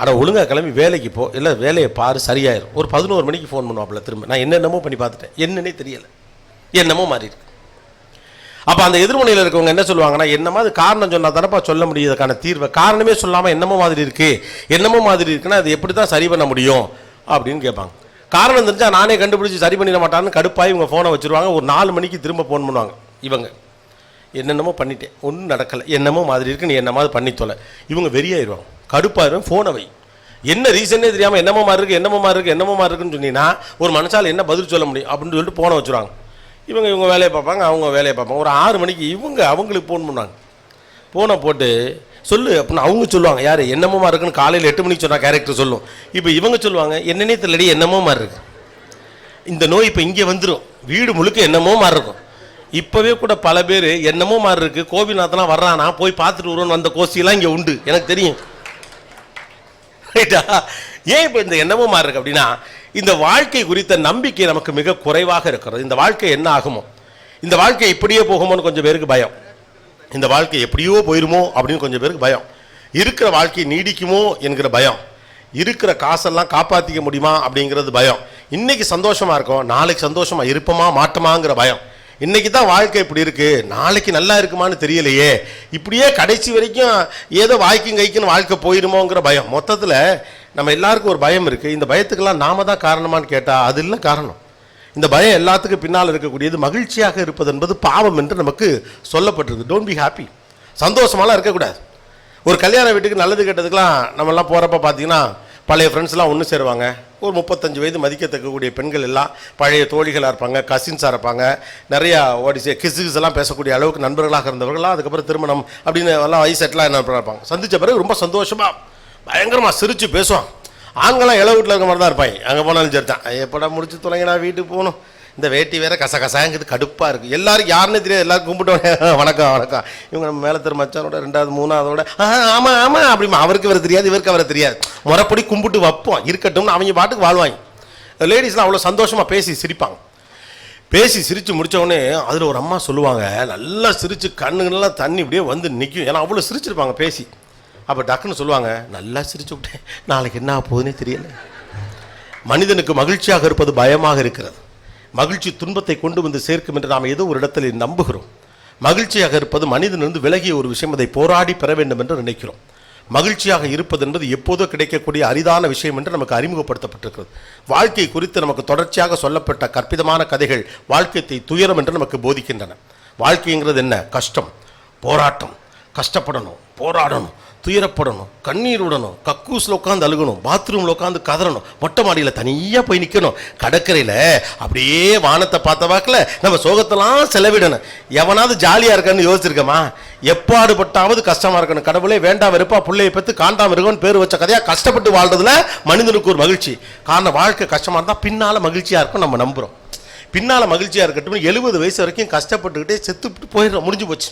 ஆனால் ஒழுங்காக கிளம்பி வேலைக்கு போ, இல்லை வேலையை பாரு, சரியாயிரும். ஒரு 11 மணிக்கு ஃபோன் பண்ணுவாப்புல திரும்ப, நான் என்னென்னமோ பண்ணி பார்த்துட்டேன், என்னன்னே தெரியலை, என்னமோ மாதிரி இருக்கு. அப்போ அந்த எதிர்மனையில் இருக்கவங்க என்ன சொல்லுவாங்கன்னா, என்னமா அது காரணம் சொன்னால் தானப்பா சொல்ல முடியும் அதுக்கான தீர்வை, காரணமே சொல்லாமல் என்னமோ மாதிரி இருக்குது, என்னமோ மாதிரி இருக்குன்னா அது எப்படி தான் சரி பண்ண முடியும் அப்படின்னு கேட்பாங்க. காரணம் தெரிஞ்சால் நானே கண்டுபிடிச்சி சரி பண்ணிட மாட்டான்னு கடுப்பாக இவங்க ஃபோனை வச்சுருவாங்க. ஒரு 4 மணிக்கு திரும்ப ஃபோன் பண்ணுவாங்க. இவங்க என்னென்னமோ பண்ணிட்டேன், ஒன்றும் நடக்கலை, என்னமோ மாதிரி இருக்குது, நீ என்னமாவது பண்ணி தொலை. இவங்க வெறியாயிருவாங்க, கடுப்பாயிரும், ஃபோனை வை. என்ன ரீசனே தெரியாமல் என்னமோ மாதிரி இருக்குது, என்னமோ மாதிரி இருக்குது, என்னமோ மாதிரி இருக்குன்னு சொன்னீங்கன்னா ஒரு மனுஷால் என்ன பதில் சொல்ல முடியும் அப்படின்னு சொல்லிட்டு ஃபோனை வச்சுருவாங்க. இவங்க வேலையை பார்ப்பாங்க, அவங்க வேலையை பார்ப்பாங்க. ஒரு 6 மணிக்கு இவங்க அவங்களுக்கு ஃபோன் பண்ணுவாங்க. ஃபோனை போட்டு சொல்லு அப்படின்னு அவங்க சொல்லுவாங்க. யார் என்னமோ மாதிரி இருக்குன்னு காலையில் 8 மணிக்கு சொன்னால் கேரக்டர் சொல்லும். இப்போ இவங்க சொல்லுவாங்க, என்னன்னே தெரியலடி, என்னமோ மாதிரி இருக்கு. இந்த நோய் இப்போ இங்கே வந்துடும், வீடு முழுக்க என்னமோ மாதிரி இருக்கும். இப்போவே கூட பல பேர் என்னமோ மாதிரி இருக்குது, கோபிநாத்லாம் வர்றானா போய் பார்த்துட்டு வருவோன்னு வந்த கோஷ்டியெல்லாம் இங்கே உண்டு, எனக்கு தெரியும். ரைட்டா? ஏன் இப்போ இந்த என்னமோ மாதிரி இருக்கு அப்படின்னா, இந்த வாழ்க்கை குறித்த நம்பிக்கை நமக்கு மிக குறைவாக இருக்கிறது. இந்த வாழ்க்கை என்ன ஆகுமோ, இந்த வாழ்க்கை இப்படியே போகுமோன்னு கொஞ்சம் பேருக்கு பயம், இந்த வாழ்க்கை எப்படியோ போயிருமோ அப்படின்னு கொஞ்சம் பேருக்கு பயம், இருக்கிற வாழ்க்கை நீடிக்குமோ என்கிற பயம், இருக்கிற காசெல்லாம் காப்பாற்றிக்க முடியுமா அப்படிங்கிறது பயம், இன்னைக்கு சந்தோஷமா இருக்கும் நாளைக்கு சந்தோஷமா இருப்போமா மாட்டோமாங்கிற பயம், இன்னைக்கு தான் வாழ்க்கை இப்படி இருக்கு நாளைக்கு நல்லா இருக்குமான்னு தெரியலையே, இப்படியே கடைசி வரைக்கும் ஏதோ வாய்க்கும் கைக்குன்னு வாழ்க்கை போயிருமோங்கிற பயம். மொத்தத்தில் நம்ம எல்லாருக்கும் ஒரு பயம் இருக்குது. இந்த பயத்துக்கெல்லாம் நாம தான் காரணமானு கேட்டால் அது இல்லை காரணம். இந்த பயம் எல்லாத்துக்கும் பின்னால் இருக்கக்கூடியது மகிழ்ச்சியாக இருப்பது என்பது பாவம் என்று நமக்கு சொல்லப்பட்டிருக்கு. டோன்ட் பி ஹாப்பி, சந்தோஷமாலாம் இருக்கக்கூடாது. ஒரு கல்யாண வீட்டுக்கு நல்லது கெட்டதுக்கெலாம் நம்மெல்லாம் போகிறப்ப பார்த்தீங்கன்னா பழைய ஃப்ரெண்ட்ஸ்லாம் ஒன்று சேருவாங்க. ஒரு 35 வயது மதிக்கத்தக்கக்கூடிய பெண்கள் எல்லாம் பழைய தோழிகளாக இருப்பாங்க, கசின்ஸாக இருப்பாங்க, நிறையா கிஸ் எல்லாம் பேசக்கூடிய அளவுக்கு நண்பர்களாக இருந்தவர்களாம். அதுக்கப்புறம் திருமணம் அப்படின்னு எல்லாம் வயசெட்டெலாம் என்ன இருப்பாங்க. சந்தித்த பிறகு ரொம்ப சந்தோஷமாக பயங்கரமாக சிரித்து பேசுவான். ஆண்கள்லாம் இளவு வீட்டில் இருக்க மாதிரி தான் இருப்பாங்க. அங்கே போனாலும் சரி தான், எப்படா முடிச்சு தொலைங்கடா வீட்டுக்கு போகணும், இந்த வேட்டி வேற கசகசாங்கிறது கடுப்பாக இருக்குது. எல்லாருக்கும் யாருன்னே தெரியாது, எல்லாரும் கும்பிட்டோன்னே வணக்கம் வணக்கம், இவங்க நம்ம மேலே திரு மச்சானோட 2வது 3வதோட ஆமாம் ஆமாம் அப்படிமா, அவருக்கு வர தெரியாது இவருக்கு அவரை தெரியாது, முறைப்படி கும்பிட்டு வைப்போம் இருக்கட்டும்னு அவங்க பாட்டுக்கு வாழ்வாங்க. லேடிஸ்லாம் அவ்வளோ சந்தோஷமாக பேசி சிரிப்பாங்க. பேசி சிரித்து முடித்தவொடனே அதில் ஒரு அம்மா சொல்லுவாங்க, நல்லா சிரித்து கண்ணுங்கள்லாம் தண்ணி இப்படியே வந்து நிற்கும், ஏன்னா அவ்வளோ சிரிச்சிருப்பாங்க பேசி. அப்போ டக்குன்னு சொல்லுவாங்க, நல்லா சிரிச்சு விட்டேன், நாளைக்கு என்ன போகுதுன்னே தெரியல. மனிதனுக்கு மகிழ்ச்சியாக இருப்பது பயமாக இருக்கிறது. மகிழ்ச்சி துன்பத்தை கொண்டு வந்து சேர்க்கும் என்று நாம் ஏதோ ஒரு இடத்தில் நம்புகிறோம். மகிழ்ச்சியாக இருப்பது மனிதனிலிருந்து விலகிய ஒரு விஷயம், அதை போராடி பெற வேண்டும் என்று நினைக்கிறோம். மகிழ்ச்சியாக இருப்பது என்பது எப்போதோ கிடைக்கக்கூடிய அரிதான விஷயம் என்று நமக்கு அறிமுகப்படுத்தப்பட்டிருக்கிறது. வாழ்க்கை குறித்து நமக்கு தொடர்ச்சியாக சொல்லப்பட்ட கற்பிதமான கதைகள் வாழ்க்கையை துயரம் என்று நமக்கு போதிக்கின்றன. வாழ்க்கைங்கிறது என்ன? கஷ்டம், போராட்டம், கஷ்டப்படணும், போராடணும், துயரப்படணும், கண்ணீர் விடணும், கக்கூஸில் உட்காந்து அழுகணும், பாத்ரூமில் உட்காந்து கதறணும், மொட்டை மாடியில் தனியாக போய் நிற்கணும், கடற்கரையில் அப்படியே வானத்தை பார்த்த வாக்கில் நம்ம சோகத்தெல்லாம் செலவிடணும். எவனாவது ஜாலியாக இருக்கான்னு யோசிச்சிருக்கமா? எப்பாடுபட்டாவது கஷ்டமாக இருக்கணும். கடவுளே வேண்டாம் வெறுப்பா பிள்ளையை பற்றி காண்டாம இருக்கணும்னு பேர் வச்ச கதையாக கஷ்டப்பட்டு வாழ்றதுல மனிதனுக்கு ஒரு மகிழ்ச்சி. காரணம் வாழ்க்கை கஷ்டமாக இருந்தால் பின்னால் மகிழ்ச்சியாக இருக்கும் நம்ம நம்புகிறோம். பின்னால் மகிழ்ச்சியாக இருக்கட்டும். 70 வயசு வரைக்கும் கஷ்டப்பட்டுக்கிட்டே செத்துட்டு போயிடுறோம், முடிஞ்சு போச்சு.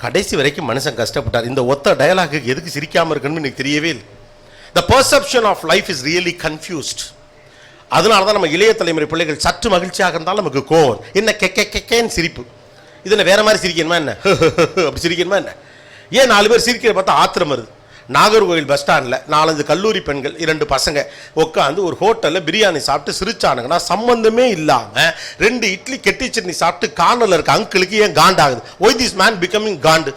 கடைசி வரைக்கும் மனுஷன் கஷ்டப்பட்டார். இந்த ஒத்த டயலாக்கு எதுக்கு சிரிக்காமல் இருக்கணும்னு எனக்கு தெரியவே இல்லை. The perception of life is really confused. அதனால தான் நம்ம இளைய தலைமுறை பிள்ளைகள் சற்று மகிழ்ச்சியாக இருந்தாலும் நமக்கு கோவம், என்ன கெக்கேன்னு சிரிப்பு, இதில் வேற மாதிரி சிரிக்கணுமா என்ன, அப்படி சிரிக்கணுமா என்ன, ஏன் 4 பேர் சிரிக்கிற பார்த்தா ஆத்திரம் வருது. நாகர்கோவில் பஸ் ஸ்டாண்டில் 4-5 கல்லூரி பெண்கள் 2 பசங்க உட்காந்து ஒரு ஹோட்டலில் பிரியாணி சாப்பிட்டு சிரிச்சானுங்கன்னா சம்பந்தமே இல்லாமல் 2 இட்லி கெட்டி சட்னி சாப்பிட்டு கார்னரில் இருக்க அங்கிளுக்கு ஏன் காண்டாகுது? ஒய் திஸ் மேன் பிகமிங் காண்டு?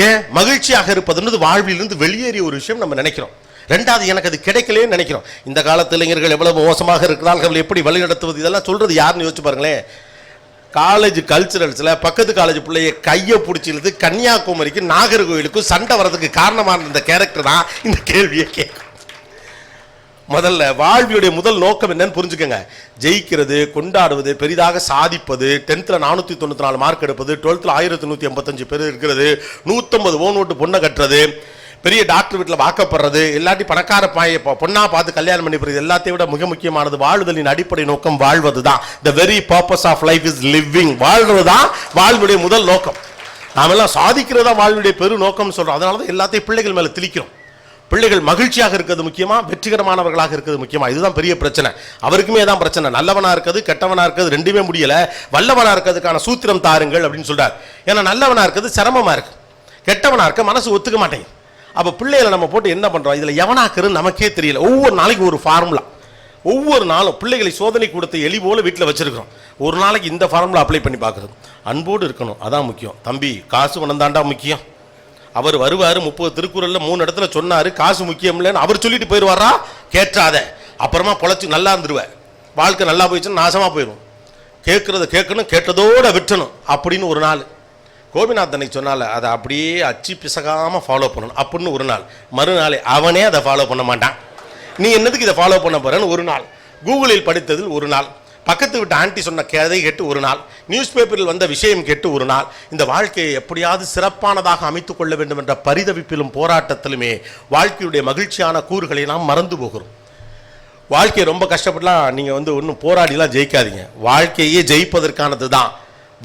ஏன் மகிழ்ச்சியாக இருப்பதுன்றது வாழ்விலிருந்து வெளியேறிய ஒரு விஷயம் நம்ம நினைக்கிறோம். ரெண்டாவது, எனக்கு அது கிடைக்கலே நினைக்கிறோம். இந்த காலத்து இளைஞர்கள் எவ்வளவு மோசமாக இருக்கிறார்கள், எப்படி வழி நடத்துவது, இதெல்லாம் சொல்றது யாருன்னு யோசிச்சு பாருங்களேன். காலேஜ் கல்ச்சுரல்ஸில் பக்கத்து காலேஜ் பிள்ளைய கையை பிடிச்சிழுது கன்னியாகுமரிக்கு நாகர்கோவிலுக்கும் சண்டை வர்றதுக்கு காரணமான இந்த கேரக்டர் தான் இந்த கேள்வியை கேட்கும். முதல்ல வாழ்வியுடைய முதல் நோக்கம் என்னன்னு புரிஞ்சுக்கங்க. ஜெயிக்கிறது, கொண்டாடுவது, பெரிதாக சாதிப்பது, 10th 494 மார்க் எடுப்பது, 12th 1185 பேர் இருக்கிறது, 150 ஓன் ஓட்டு பொண்ணை கட்டுறது, பெரிய டாக்டர் வீட்டில் வாக்கப்படுறது, எல்லாட்டி பணக்கார பொண்ணா பார்த்து கல்யாணம் பண்ணி போகிறது, எல்லாத்தையும் விட மிக முக்கியமானது வாழ்வதலின் அடிப்படை நோக்கம் வாழ்வது தான். The very purpose of life is living. வாழ்வது தான் வாழ்வுடைய முதல் நோக்கம். நாமெல்லாம் சாதிக்கிறதா வாழ்வுடைய பெரு நோக்கம் சொல்றோம். அதனால தான் எல்லாத்தையும் பிள்ளைகள் மேலே திணிக்கிறோம். பிள்ளைகள் மகிழ்ச்சியாக இருக்கிறது முக்கியமா, வெற்றிகரமானவர்களாக இருக்கிறது முக்கியமா? இதுதான் பெரிய பிரச்சனை. அவருக்குமே தான் பிரச்சனை. நல்லவனா இருக்கிறது கெட்டவனா இருக்கிறது ரெண்டுமே முடியல. வல்லவனா இருக்கிறதுக்கான சூத்திரம் தாருங்கள் அப்படின்னு சொல்றாரு. ஏன்னா நல்லவனா இருக்கிறது சிரமமா இருக்கு, கெட்டவனா இருக்க மனசு ஒத்துக்க மாட்டேங்குது. அப்போ பிள்ளைகளை நம்ம போட்டு என்ன பண்ணுறோம்? இதில் எவனாக்குறது நமக்கே தெரியல. ஒவ்வொரு நாளைக்கு ஒரு ஃபார்முலா, ஒவ்வொரு நாளும் பிள்ளைகளை சோதனை கொடுத்த எலி போல வீட்டில் வச்சிருக்கிறோம். ஒரு நாளைக்கு இந்த ஃபார்முலா அப்ளை பண்ணி பார்க்குறது. அன்போடு இருக்கணும், அதான் முக்கியம். தம்பி, காசு பணம் தாண்டா முக்கியம். அவர் வருவார், 30 திருக்குறளில் 3 இடத்துல சொன்னார், காசு முக்கியம் இல்லைன்னு அவர் சொல்லிட்டு போயிடுவாரா? கேட்டாத, அப்புறமா பொழைச்சி நல்லா இருந்துருவேன். வாழ்க்கை நல்லா போயிடுச்சுன்னு நாசமாக போயிடும். கேட்குறத கேட்கணும், கேட்டதோடு விட்டணும் அப்படின்னு ஒரு நாள். கோபிநாத் சொன்னால அதை அப்படியே அச்சு பிசகாமல் ஃபாலோ பண்ணணும் அப்படின்னு ஒரு நாள். மறுநாளே அவனே அதை ஃபாலோ பண்ண மாட்டான். நீ என்னதுக்கு இதை ஃபாலோ பண்ண போறேன்னு ஒரு நாள். கூகுளில் படித்ததில் ஒரு நாள், பக்கத்து விட்டு ஆண்டி சொன்ன கதை கேட்டு ஒரு நாள், நியூஸ் பேப்பரில் வந்த விஷயம் கேட்டு ஒரு நாள். இந்த வாழ்க்கையை எப்படியாவது சிறப்பானதாக அமைத்துக் கொள்ள வேண்டும் என்ற பரிதவிப்பிலும் போராட்டத்திலுமே வாழ்க்கையுடைய மகிழ்ச்சியான கூறுகளை நாம் மறந்து போகிறோம். வாழ்க்கையை ரொம்ப கஷ்டப்படலாம் நீங்கள் ஒன்றும் போராடிலாம் ஜெயிக்காதீங்க. வாழ்க்கையே ஜெயிப்பதற்கானது தான்.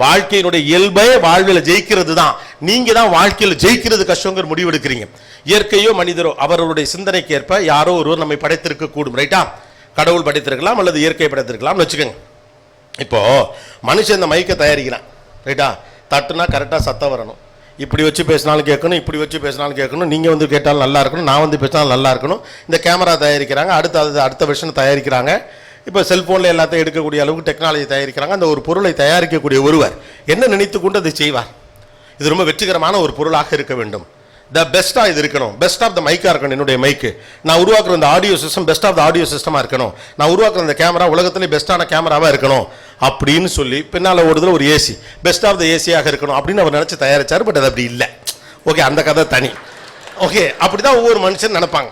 வாழ்க்கையினுடைய இயல்பே வாழ்வில் ஜெயிக்கிறது தான். நீங்க தான் வாழ்க்கையில் ஜெயிக்கிறது கஷ்டங்கிற முடிவு எடுக்கிறீங்க. இயற்கையோ மனிதரோ அவர்களுடைய சிந்தனைக்கு ஏற்ப யாரோ ஒருவர் நம்மை படைத்திருக்க கூடும். ரைட்டா? கடவுள் படைத்திருக்கலாம் அல்லது இயற்கை படைத்திருக்கலாம்னு வச்சுக்கோங்க. இப்போ மனுஷன் இந்த மைக்கை தயாரிக்கிறான். ரைட்டா? தட்டுனா கரெக்டாக சத்தம் வரணும். இப்படி வச்சு பேசினாலும் கேட்கணும், இப்படி வச்சு பேசினாலும் கேட்கணும், நீங்கள் கேட்டாலும் நல்லா இருக்கணும், நான் பேசினாலும் நல்லா இருக்கணும். இந்த கேமரா தயாரிக்கிறாங்க, அடுத்த வெர்ஷன் தயாரிக்கிறாங்க. இப்போ செல்ஃபோனில் எல்லாத்தையும் எடுக்கக்கூடிய அளவுக்கு டெக்னாலஜி தயாரிக்கிறாங்க. அந்த ஒரு பொருளை தயாரிக்கக்கூடிய ஒருவர் என்ன நினைத்து கொண்டு அதை செய்வார்? இது ரொம்ப வெற்றிகரமான ஒரு பொருளாக இருக்க வேண்டும். த பெஸ்ட்டாக இது இருக்கணும், பெஸ்ட் ஆஃப் த மைக்காக இருக்கணும். என்னுடைய மைக்கு நான் உருவாக்குற இந்த audio system best of the audio சிஸ்டமாக இருக்கணும். நான் உருவாக்குற இந்த கேமரா உலகத்திலே பெஸ்ட்டான கேமராவாக இருக்கணும் அப்படின்னு சொல்லி பின்னால் ஓடுதல் ஒரு ஏசி பெஸ்ட் ஆஃப் த ஏசியாக இருக்கணும் அப்படின்னு அவர் நினச்சி தயாரித்தார். பட் அது அப்படி இல்லை. ஓகே, அந்த கதை தனி. ஓகே, அப்படி தான் ஒவ்வொரு மனுஷன் நினைப்பாங்க.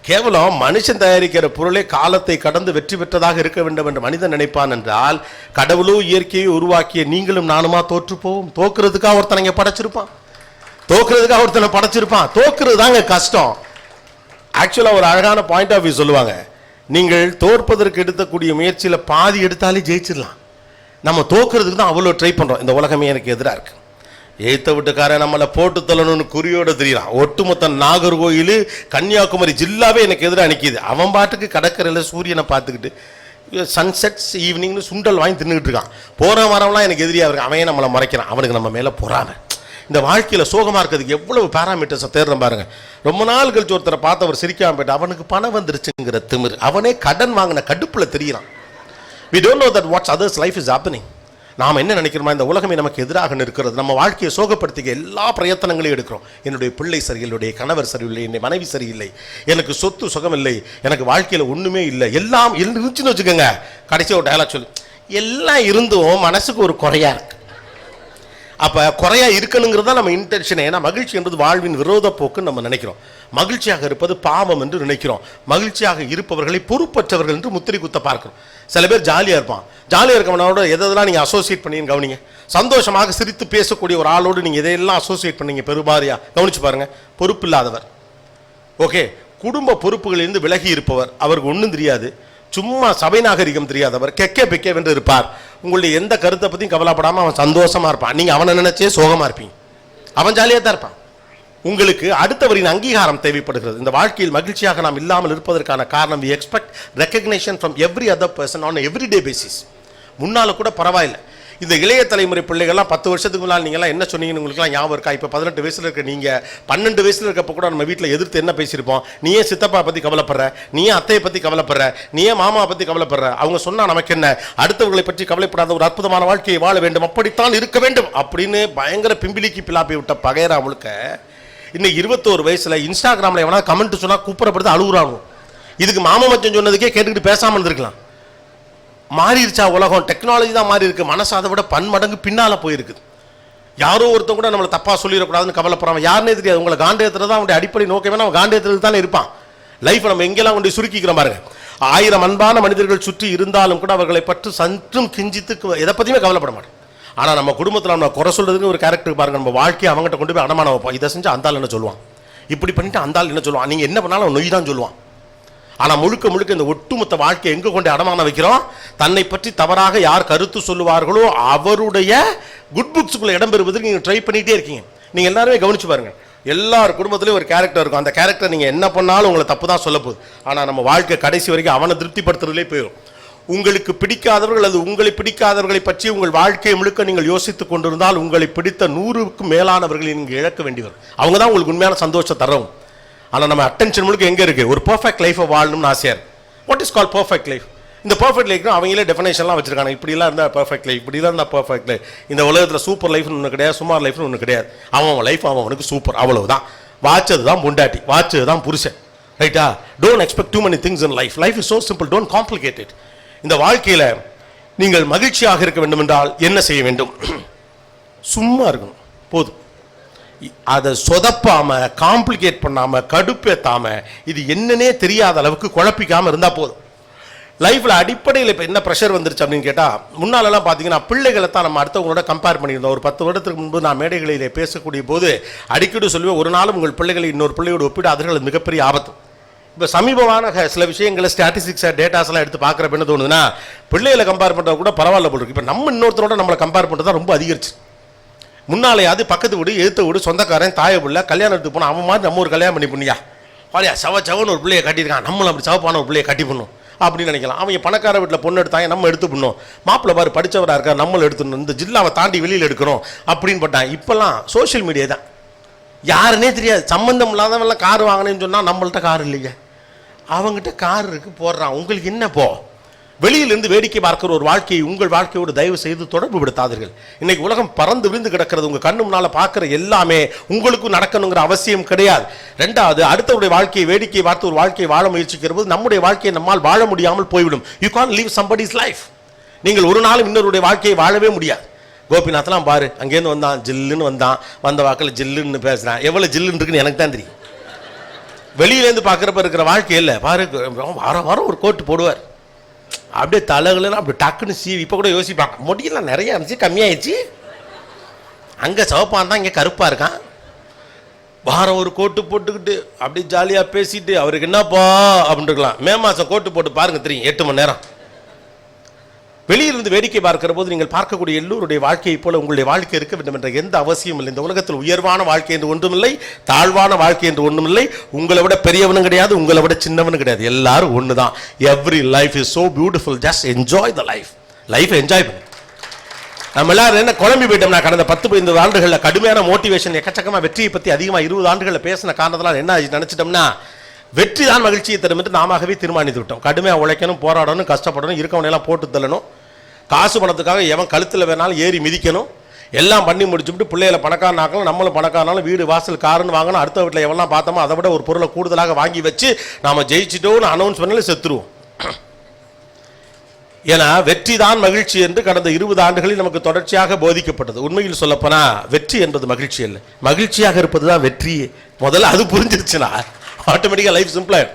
கேவலம் மனுஷன் தயாரிக்கிற பொருளே காலத்தை கடந்து வெற்றி பெற்றதாக இருக்க வேண்டும் என்று மனிதன் நினைப்பான் என்றால், கடவுளோ இயற்கையை உருவாக்கிய நீங்களும் நானுமா தோற்று போவோம். தோக்குறதுக்காக ஒருத்தனை இங்கே படைச்சிருப்பான், தோக்குறதுக்காக ஒருத்தனை படைச்சிருப்பான். தோக்குறது தாங்க கஷ்டம். ஆக்சுவலாக ஒரு அழகான பாயிண்ட் ஆஃப் வியூ சொல்லுவாங்க. நீங்கள் தோற்பதற்கு எடுக்கக்கூடிய முயற்சியில் பாதி எடுத்தாலே ஜெயிச்சிடலாம். நம்ம தோக்குறதுக்கு தான் அவ்வளோ ட்ரை பண்ணுறோம். இந்த உலகமே எனக்கு எதிராக இருக்கு. எய்த்த வீட்டுக்காரன் நம்மளை போட்டு தள்ளணும்னு குறியோட தெரியலாம். ஒட்டுமொத்த நாகர்கோயில் கன்னியாகுமரி ஜில்லாவே எனக்கு எதிராக நிற்கிது. அவன் பாட்டுக்கு கடற்கரையில் சூரியனை பார்த்துக்கிட்டு சன்செட்ஸ் ஈவினிங்னு சுண்டல் வாங்கி தின்னுக்கிட்டு இருக்கான். போகிற வரவெல்லாம் எனக்கு எதிரியாக இருக்கான். அவன் நம்மளை மறைக்கிறான். அவனுக்கு நம்ம மேலே பொறாமை. இந்த வாழ்க்கையில் சோகமாக இருக்கிறதுக்கு எவ்வளவு பேராமீட்டர்ஸை தேடுறோம் பாருங்க. ரொம்ப நாள் கழிச்சு ஒருத்தரை பார்த்து அவர் சிரிக்காம போயிட்டு அவனுக்கு பணம் வந்துருச்சுங்கிற திமிர். அவனே கடன் வாங்கின கடுப்பில் தெரியிறான். We don't know that what others life is happening. நாம் என்ன நினைக்கிறோமா? இந்த உலகமே நமக்கு எதிராக நிற்கிறது. நம்ம வாழ்க்கையை சோகப்படுத்திக்க எல்லா பிரயத்தனங்களையும் எடுக்கிறோம். என்னுடைய பிள்ளை சரியில்லை, என்னுடைய கணவர் சரியில்லை, என்னுடைய மனைவி சரியில்லை, எனக்கு சொத்து சுகம் இல்லை, எனக்கு வாழ்க்கையில் ஒன்றுமே இல்லை, எல்லாம் இருந்துச்சுன்னு வச்சுக்கோங்க. கடைசியாக ஒரு டயலாக் சொல்லு, எல்லாம் இருந்தும் மனசுக்கு ஒரு குறையா இருக்கு. அப்போ குறையா இருக்கணுங்கிறது தான் நம்ம இன்டென்ஷன். ஏன்னா மகிழ்ச்சி என்பது வாழ்வின் விரோத போக்குன்னு நம்ம நினைக்கிறோம். மகிழ்ச்சியாக இருப்பது பாவம் என்று நினைக்கிறோம். மகிழ்ச்சியாக இருப்பவர்களை பொறுப்பற்றவர்கள் என்று முத்திரை குத்த பார்க்கிறோம். சில பேர் ஜாலியாக இருப்பான். ஜாலியாக இருக்கவனோட எதெல்லாம் நீங்கள் அசோசியேட் பண்ணீங்கன்னு கவனிங்க. சந்தோஷமாக சிரித்து பேசக்கூடிய ஒரு ஆளோடு நீங்கள் எதையெல்லாம் அசோசியேட் பண்ணீங்க பெருபாரியா கவனிச்சு பாருங்க. பொறுப்பு இல்லாதவர். ஓகே, குடும்ப பொறுப்புகளிலிருந்து விலகி இருப்பவர், அவருக்கு ஒன்றும் தெரியாது, சும்மா சபை நாகரிகம் தெரியாதவர், கெக்கே பெக்கே வென்று இருப்பார். உங்களுடைய எந்த கருத்தை பற்றியும் கவலைப்படாமல் அவன் சந்தோஷமாக இருப்பான். நீங்கள் அவனை நினைச்சே சோகமாக இருப்பீங்க. அவன் ஜாலியாக தான் இருப்பான். உங்களுக்கு அடுத்தவரின் அங்கீகாரம் தேவைப்படுகிறது. இந்த வாழ்க்கையில் மகிழ்ச்சியாக நாம் இல்லாமல் இருப்பதற்கான காரணம் we expect recognition from every other person on a everyday basis. முன்னால கூட பரவாயில்லை, இந்த இளைய தலைமுறை பிள்ளைகள்லாம் 10 வருஷத்துக்கு முன்னால் நீங்கள்லாம் என்ன சொன்னீங்கன்னு உங்களுக்குலாம் ஞாபகம் இருக்கா? இப்போ 18 வயசுல இருக்க நீங்கள் 12 வயசுல இருக்கப்போ கூட நம்ம வீட்டில் எதிர்த்து என்ன பேசியிருப்போம்? நீ ஏன் சித்தப்பா பற்றி கவலைப்படுற, நீ ஏன் அத்தையை பற்றி கவலைப்படுற, நீ ஏன் மாமா பற்றி கவலைப்படுற, அவங்க சொன்னால் நமக்கு என்ன, அடுத்தவர்களை பற்றி கவலைப்படாத ஒரு அற்புதமான வாழ்க்கையை வாழ வேண்டும், அப்படித்தான் இருக்க வேண்டும் அப்படின்னு பயங்கர பிம்பிலிக்கு பிலாப்பி விட்ட பகையரா முழுக்க இன்னைக்கு 21 வயசுல இன்ஸ்டாகிராமில் எவனா கமெண்ட் சொன்னால் கூப்பிடப்படுது அழுகுறாங்க. இதுக்கு மாமா மச்சன் சொன்னதுக்கே கேட்டுக்கிட்டு பேசாமல் இருந்திருக்கலாம். மாறிடுச்சா உலகம்? டெக்னாலஜி தான் மாறி இருக்கு. மனசு அதை விட பன்மடங்கு பின்னால போயிருக்குது. யாரோ ஒருத்தன் கூட நம்மளை தப்பா சொல்லிடக்கூடாதுன்னு கவலைப்படுறான். யாருன்னே தெரியாது. உங்களை காண்டேத்துறது தான் அவனுடைய அடிப்படை நோக்கமே. அவன் காண்டேத்துறதுக்கு தானே இருப்பான். லைஃப் நம்ம எங்கெல்லாம் கொண்டு சுருக்கிக்கிறோம் பாருங்க. 1000 அன்பான மனிதர்கள் சுற்றி இருந்தாலும் கூட அவர்களை பற்றி சற்றும் கிஞ்சித்து எதை பத்தியுமே கவலைப்பட மாட்டேன். ஆனா நம்ம குடும்பத்தில் நம்ம குறை சொல்றதுக்கு ஒரு கேரக்டர் பாருங்க. நம்ம வாழ்க்கையை அவங்ககிட்ட கொண்டு போய் அடமானம் வைப்போம். இதை செஞ்சு அந்த ஆள் என்ன சொல்லுவான், இப்படி பண்ணிட்டு அந்த ஆள் என்ன சொல்லுவான், நீங்க என்ன பண்ணாலும் அவன் நொய் தான் சொல்லுவான். ஆனா முழுக்க முழுக்க இந்த ஒட்டுமொத்த வாழ்க்கையை எங்க கொண்டு அடமானம் வைக்கிறோம்? தன்னை பற்றி தவறாக யார் கருத்து சொல்லுவார்களோ அவருடைய குட் புக்ஸுக்குள்ள இடம் பெறுவதற்கு நீங்க ட்ரை பண்ணிட்டே இருக்கீங்க. நீங்க எல்லாருமே கவனிச்சு பாருங்க. எல்லார் குடும்பத்திலையும் ஒரு கேரக்டர் இருக்கும். அந்த கேரக்டர் நீங்க என்ன பண்ணாலும் உங்களை தப்பு தான் சொல்ல போகுது. ஆனா நம்ம வாழ்க்கை கடைசி வரைக்கும் அவனை திருப்திப்படுத்துறதுலே போயிடும். உங்களுக்கு பிடிக்காதவர்கள் அல்லது உங்களை பிடிக்காதவர்களை பற்றி உங்கள் வாழ்க்கையை முழுக்க நீங்கள் யோசித்துக் கொண்டிருந்தால் உங்களை பிடித்த 100க்கும் மேலானவர்களை நீங்கள் இழக்க வேண்டியவர். அவங்க தான் உங்களுக்கு உண்மையான சந்தோஷம் தரவும். ஆனால் நம்ம அட்டென்ஷன் முழுக்க எங்கே இருக்குது? ஒரு பர்ஃபெக்ட் லைஃபை வாழணும்னு ஆசையாக இருக்குது. What is call perfect life? இந்த பர்ஃபெக்ட் லைஃப்னு அவங்களே டெஃபினேஷன்லாம் வச்சிருக்காங்க. இப்படிலாம் இருந்தால் பர்ஃபெக்ட் லைஃப், இப்படிலாம் இருந்தால் பர்ஃபெக்ட் லைஃப். இந்த உலகத்தில் சூப்பர் லைஃப்னு ஒன்று கிடையாது, சுமார் லைஃப்னு ஒன்று கிடையாது. அவன் லைஃப் அவனுக்கு சூப்பர், அவ்வளவுதான். வாச்சது தான் பொண்டாட்டி, வாச்சது தான் புருஷன், ரைட்டா? Don't expect too many things in life. Life is so simple, don't complicate it. இந்த வாழ்க்கையில் நீங்கள் மகிழ்ச்சியாக இருக்க வேண்டும் என்றால் என்ன செய்ய வேண்டும்? சும்மா இருக்கணும் போதும். அதை சொதப்பாம, காம்ப்ளிகேட் பண்ணாம, கடுப்பேத்தாம, இது என்னன்னே தெரியாத அளவுக்கு குழப்பிக்காம இருந்தா போதும். லைஃப்ல அடிப்படையில் இப்போ என்ன ப்ரெஷர் வந்துருச்சு அப்படின்னு கேட்டால், முன்னாலெல்லாம் பார்த்தீங்கன்னா பிள்ளைகளை தான் நம்ம அடுத்தவங்களோட கம்பேர் பண்ணியிருந்தோம். ஒரு 10 வருடத்துக்கு முன்பு நான் மேடைகளிலே பேசக்கூடிய போது அடிக்கடி சொல்லுவேன், ஒரு நாளும் உங்கள் பிள்ளைகளை இன்னொரு பிள்ளையோடு ஒப்பிடாதீர்கள், அது மிகப்பெரிய ஆபத்து. இப்போ சமீபமான சில விஷயங்களை ஸ்டாட்டிஸ்டிக்ஸை டேட்டாஸ்லாம் எடுத்து பார்க்குறப்ப என்ன தோணுதுன்னா, பிள்ளைகளை கம்பேர் பண்ணுறது கூட பரவாயில்ல போல் இருக்கு. இப்போ நம்ம இன்னொருத்தரோட நம்மளை கம்பேர் பண்ணுறது தான் ரொம்ப அதிகரிச்சு. முன்னாலேயாவது பக்கத்து வீடு, எழுத்த வீடு, சொந்தக்காரன், தாய பிள்ளை கல்யாணம் எடுத்து போனால் அவன் மாதிரி நம்ம ஒரு கல்யாணம் பண்ணி பண்ணியா, வாலியா சவன்னு ஒரு பிள்ளையை கட்டியிருக்கான், நம்மளும் அப்படி சவப்பான ஒரு பிள்ளையை கட்டி பண்ணும் அப்படின்னு நினைக்கலாம். அவங்க பணக்கார வீட்டில் பொண்ணு எடுத்தாங்க, நம்ம எடுத்து பண்ணோம். மாப்பிள்ளை பாரு படித்தவராக இருக்கா, நம்மளும் எடுத்துடணும், இந்த ஜில்லாவை தாண்டி வெளியில் எடுக்கிறோம் அப்படின்னு பட்டான். இப்போல்லாம் சோஷியல் மீடியா தான், யாருன்னே தெரியாது. சம்மந்தம் இல்லாதவெல்லாம் கார் வாங்கினேன்னு சொன்னால் நம்மள்ட்ட கார் இல்லைங்க, அவங்ககிட்ட கார் இருக்கு போடுறான். உங்களுக்கு என்ன போ? வெளியிலிருந்து வேடிக்கை பார்க்கிற ஒரு வாழ்க்கையை உங்கள் வாழ்க்கையோடு தயவு செய்து தொடர்பு படுத்தாதீர்கள். இன்னைக்கு உலகம் பறந்து விழுந்து கிடக்கிறது. உங்க கண்ணு முன்னால பார்க்கிற எல்லாமே உங்களுக்கும் நடக்கணுங்கிற அவசியம் கிடையாது. ரெண்டாவது, அடுத்தவருடைய வாழ்க்கையை வேடிக்கை பார்த்து ஒரு வாழ்க்கையை வாழ முயற்சிக்கிற போது நம்முடைய வாழ்க்கையை நம்மால் வாழ முடியாமல் போய்விடும். You can't leave somebody's life. நீங்கள் ஒரு நாளும் இன்னொருடைய வாழ்க்கையை வாழவே முடியாது. கோபிநாத்லாம் பாரு, அங்கேருந்து வந்தான், ஜில்லுன்னு வந்தான், வந்த வாக்கில் ஜில்லுன்னு பேசுறான். எவ்வளவு ஜில்லுன்னு இருக்குன்னு எனக்கு தான் தெரியும். வெளியிலேருந்து பார்க்குறப்ப இருக்கிற வாழ்க்கை இல்லை பாரு. வாரம் வாரம் ஒரு கோட்டு போடுவார், அப்படியே தலைகளும் அப்படி டக்குன்னு சீவி. இப்போ கூட யோசிப்பாங்க, முடியலாம் நிறைய இருந்துச்சு, கம்மியாயிடுச்சு. அங்கே சிவப்பான் தான், இங்கே கருப்பாக இருக்கான். வாரம் ஒரு கோட்டு போட்டுக்கிட்டு அப்படி ஜாலியாக பேசிட்டு அவருக்கு என்னப்பா அப்படின்னு இருக்கலாம். மே மாதம் கோட்டு போட்டு பாருங்க, தெரியும் 8 மணி நேரம். வெளியிலிருந்து வேடிக்கை பார்க்கிற போது நீங்கள் பார்க்கக்கூடிய எல்லோருடைய வாழ்க்கையை போல உங்களுடைய வாழ்க்கை இருக்க வேண்டும் என்ற எந்த அவசியம் இல்லை. இந்த உலகத்தில் உயர்வான வாழ்க்கை என்று ஒன்றுமில்லை, தாழ்வான வாழ்க்கை என்று ஒன்றுமில்லை. உங்களை விட பெரியவனும் கிடையாது, உங்களை விட சின்னவனும் கிடையாது. எல்லாரும் ஒன்று தான். Every life is so beautiful, just enjoy the life. Life enjoy பண்ணு. நம்ம எல்லாரும் என்ன குழம்பி போயிட்டோம்னா, கடந்த 10-15 ஆண்டுகளில் கடுமையான மோட்டிவேஷன், எக்கச்சக்கமாக வெற்றியை பற்றி அதிகமாக 20 ஆண்டுகளில் பேசின காரணத்தினால் என்ன நினச்சிட்டோம்னா, வெற்றி தான் மகிழ்ச்சியை தரும் என்று நாமவே தீர்மானித்து விட்டோம். கடுமையாக உழைக்கணும், போராடணும், கஷ்டப்படணும், இருக்கவனையெல்லாம் போட்டு தள்ளணும், காசு பணத்துக்காக எவன் கழுத்தில் வேணாலும் ஏறி மிதிக்கணும், எல்லாம் பண்ணி முடிச்சுட்டு பிள்ளைகளை பணக்காரனாக்கணும், நம்மளும் பணக்காரனாலும் வீடு வாசல் காருன்னு வாங்கணும். அடுத்த வீட்டில் எவெல்லாம் பார்த்தோமோ அதை விட ஒரு பொருளை கூடுதலாக வாங்கி வச்சு நாம் ஜெயிச்சிட்டோன்னு அனௌன்ஸ் பண்ணல செத்துருவோம். ஏன்னா வெற்றி தான் மகிழ்ச்சி என்று கடந்த 20 ஆண்டுகளில் நமக்கு தொடர்ச்சியாக போதிக்கப்பட்டது. உண்மையில் சொல்லப்போனா வெற்றி என்பது மகிழ்ச்சி இல்லை, மகிழ்ச்சியாக இருப்பது தான் வெற்றி. முதல்ல அது புரிஞ்சிருச்சுன்னா ஆட்டோமேட்டிக்காக லைஃப் சிம்பிளாக.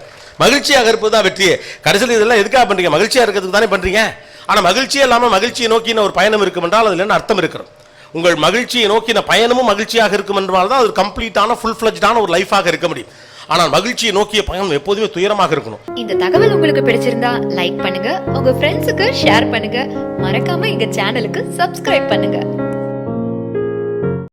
மகிழ்ச்சியாக இருப்பது தான் வெற்றியே. கடைசியில் இதெல்லாம் எதுக்காக பண்ணுறீங்க? மகிழ்ச்சியாக இருக்கிறதுக்கு தானே பண்ணுறீங்க. ஆனால் மகிழ்ச்சியே இல்லாமல் மகிழ்ச்சியை நோக்கின ஒரு பயணம் இருக்கும் என்றால் அதில் என்ன அர்த்தம் இருக்கிறது? உங்கள் மகிழ்ச்சியை நோக்கின பயணமும் மகிழ்ச்சியாக இருக்கும் என்றால் தான் அது கம்ப்ளீட்டான ஃபுல் ஃப்ளெஜ்டான ஒரு லைஃபாக இருக்க முடியும். ஆனால் மகிழ்ச்சியை நோக்கிய பயணம் எப்போதுமே துயரமாக இருக்கணும். இந்த தகவல் உங்களுக்கு பிடிச்சிருந்தா லைக் பண்ணுங்க, உங்க ஃப்ரெண்ட்ஸுக்கு ஷேர் பண்ணுங்க, மறக்காம எங்க சேனலுக்கு சப்ஸ்கிரைப் பண்ணுங்க.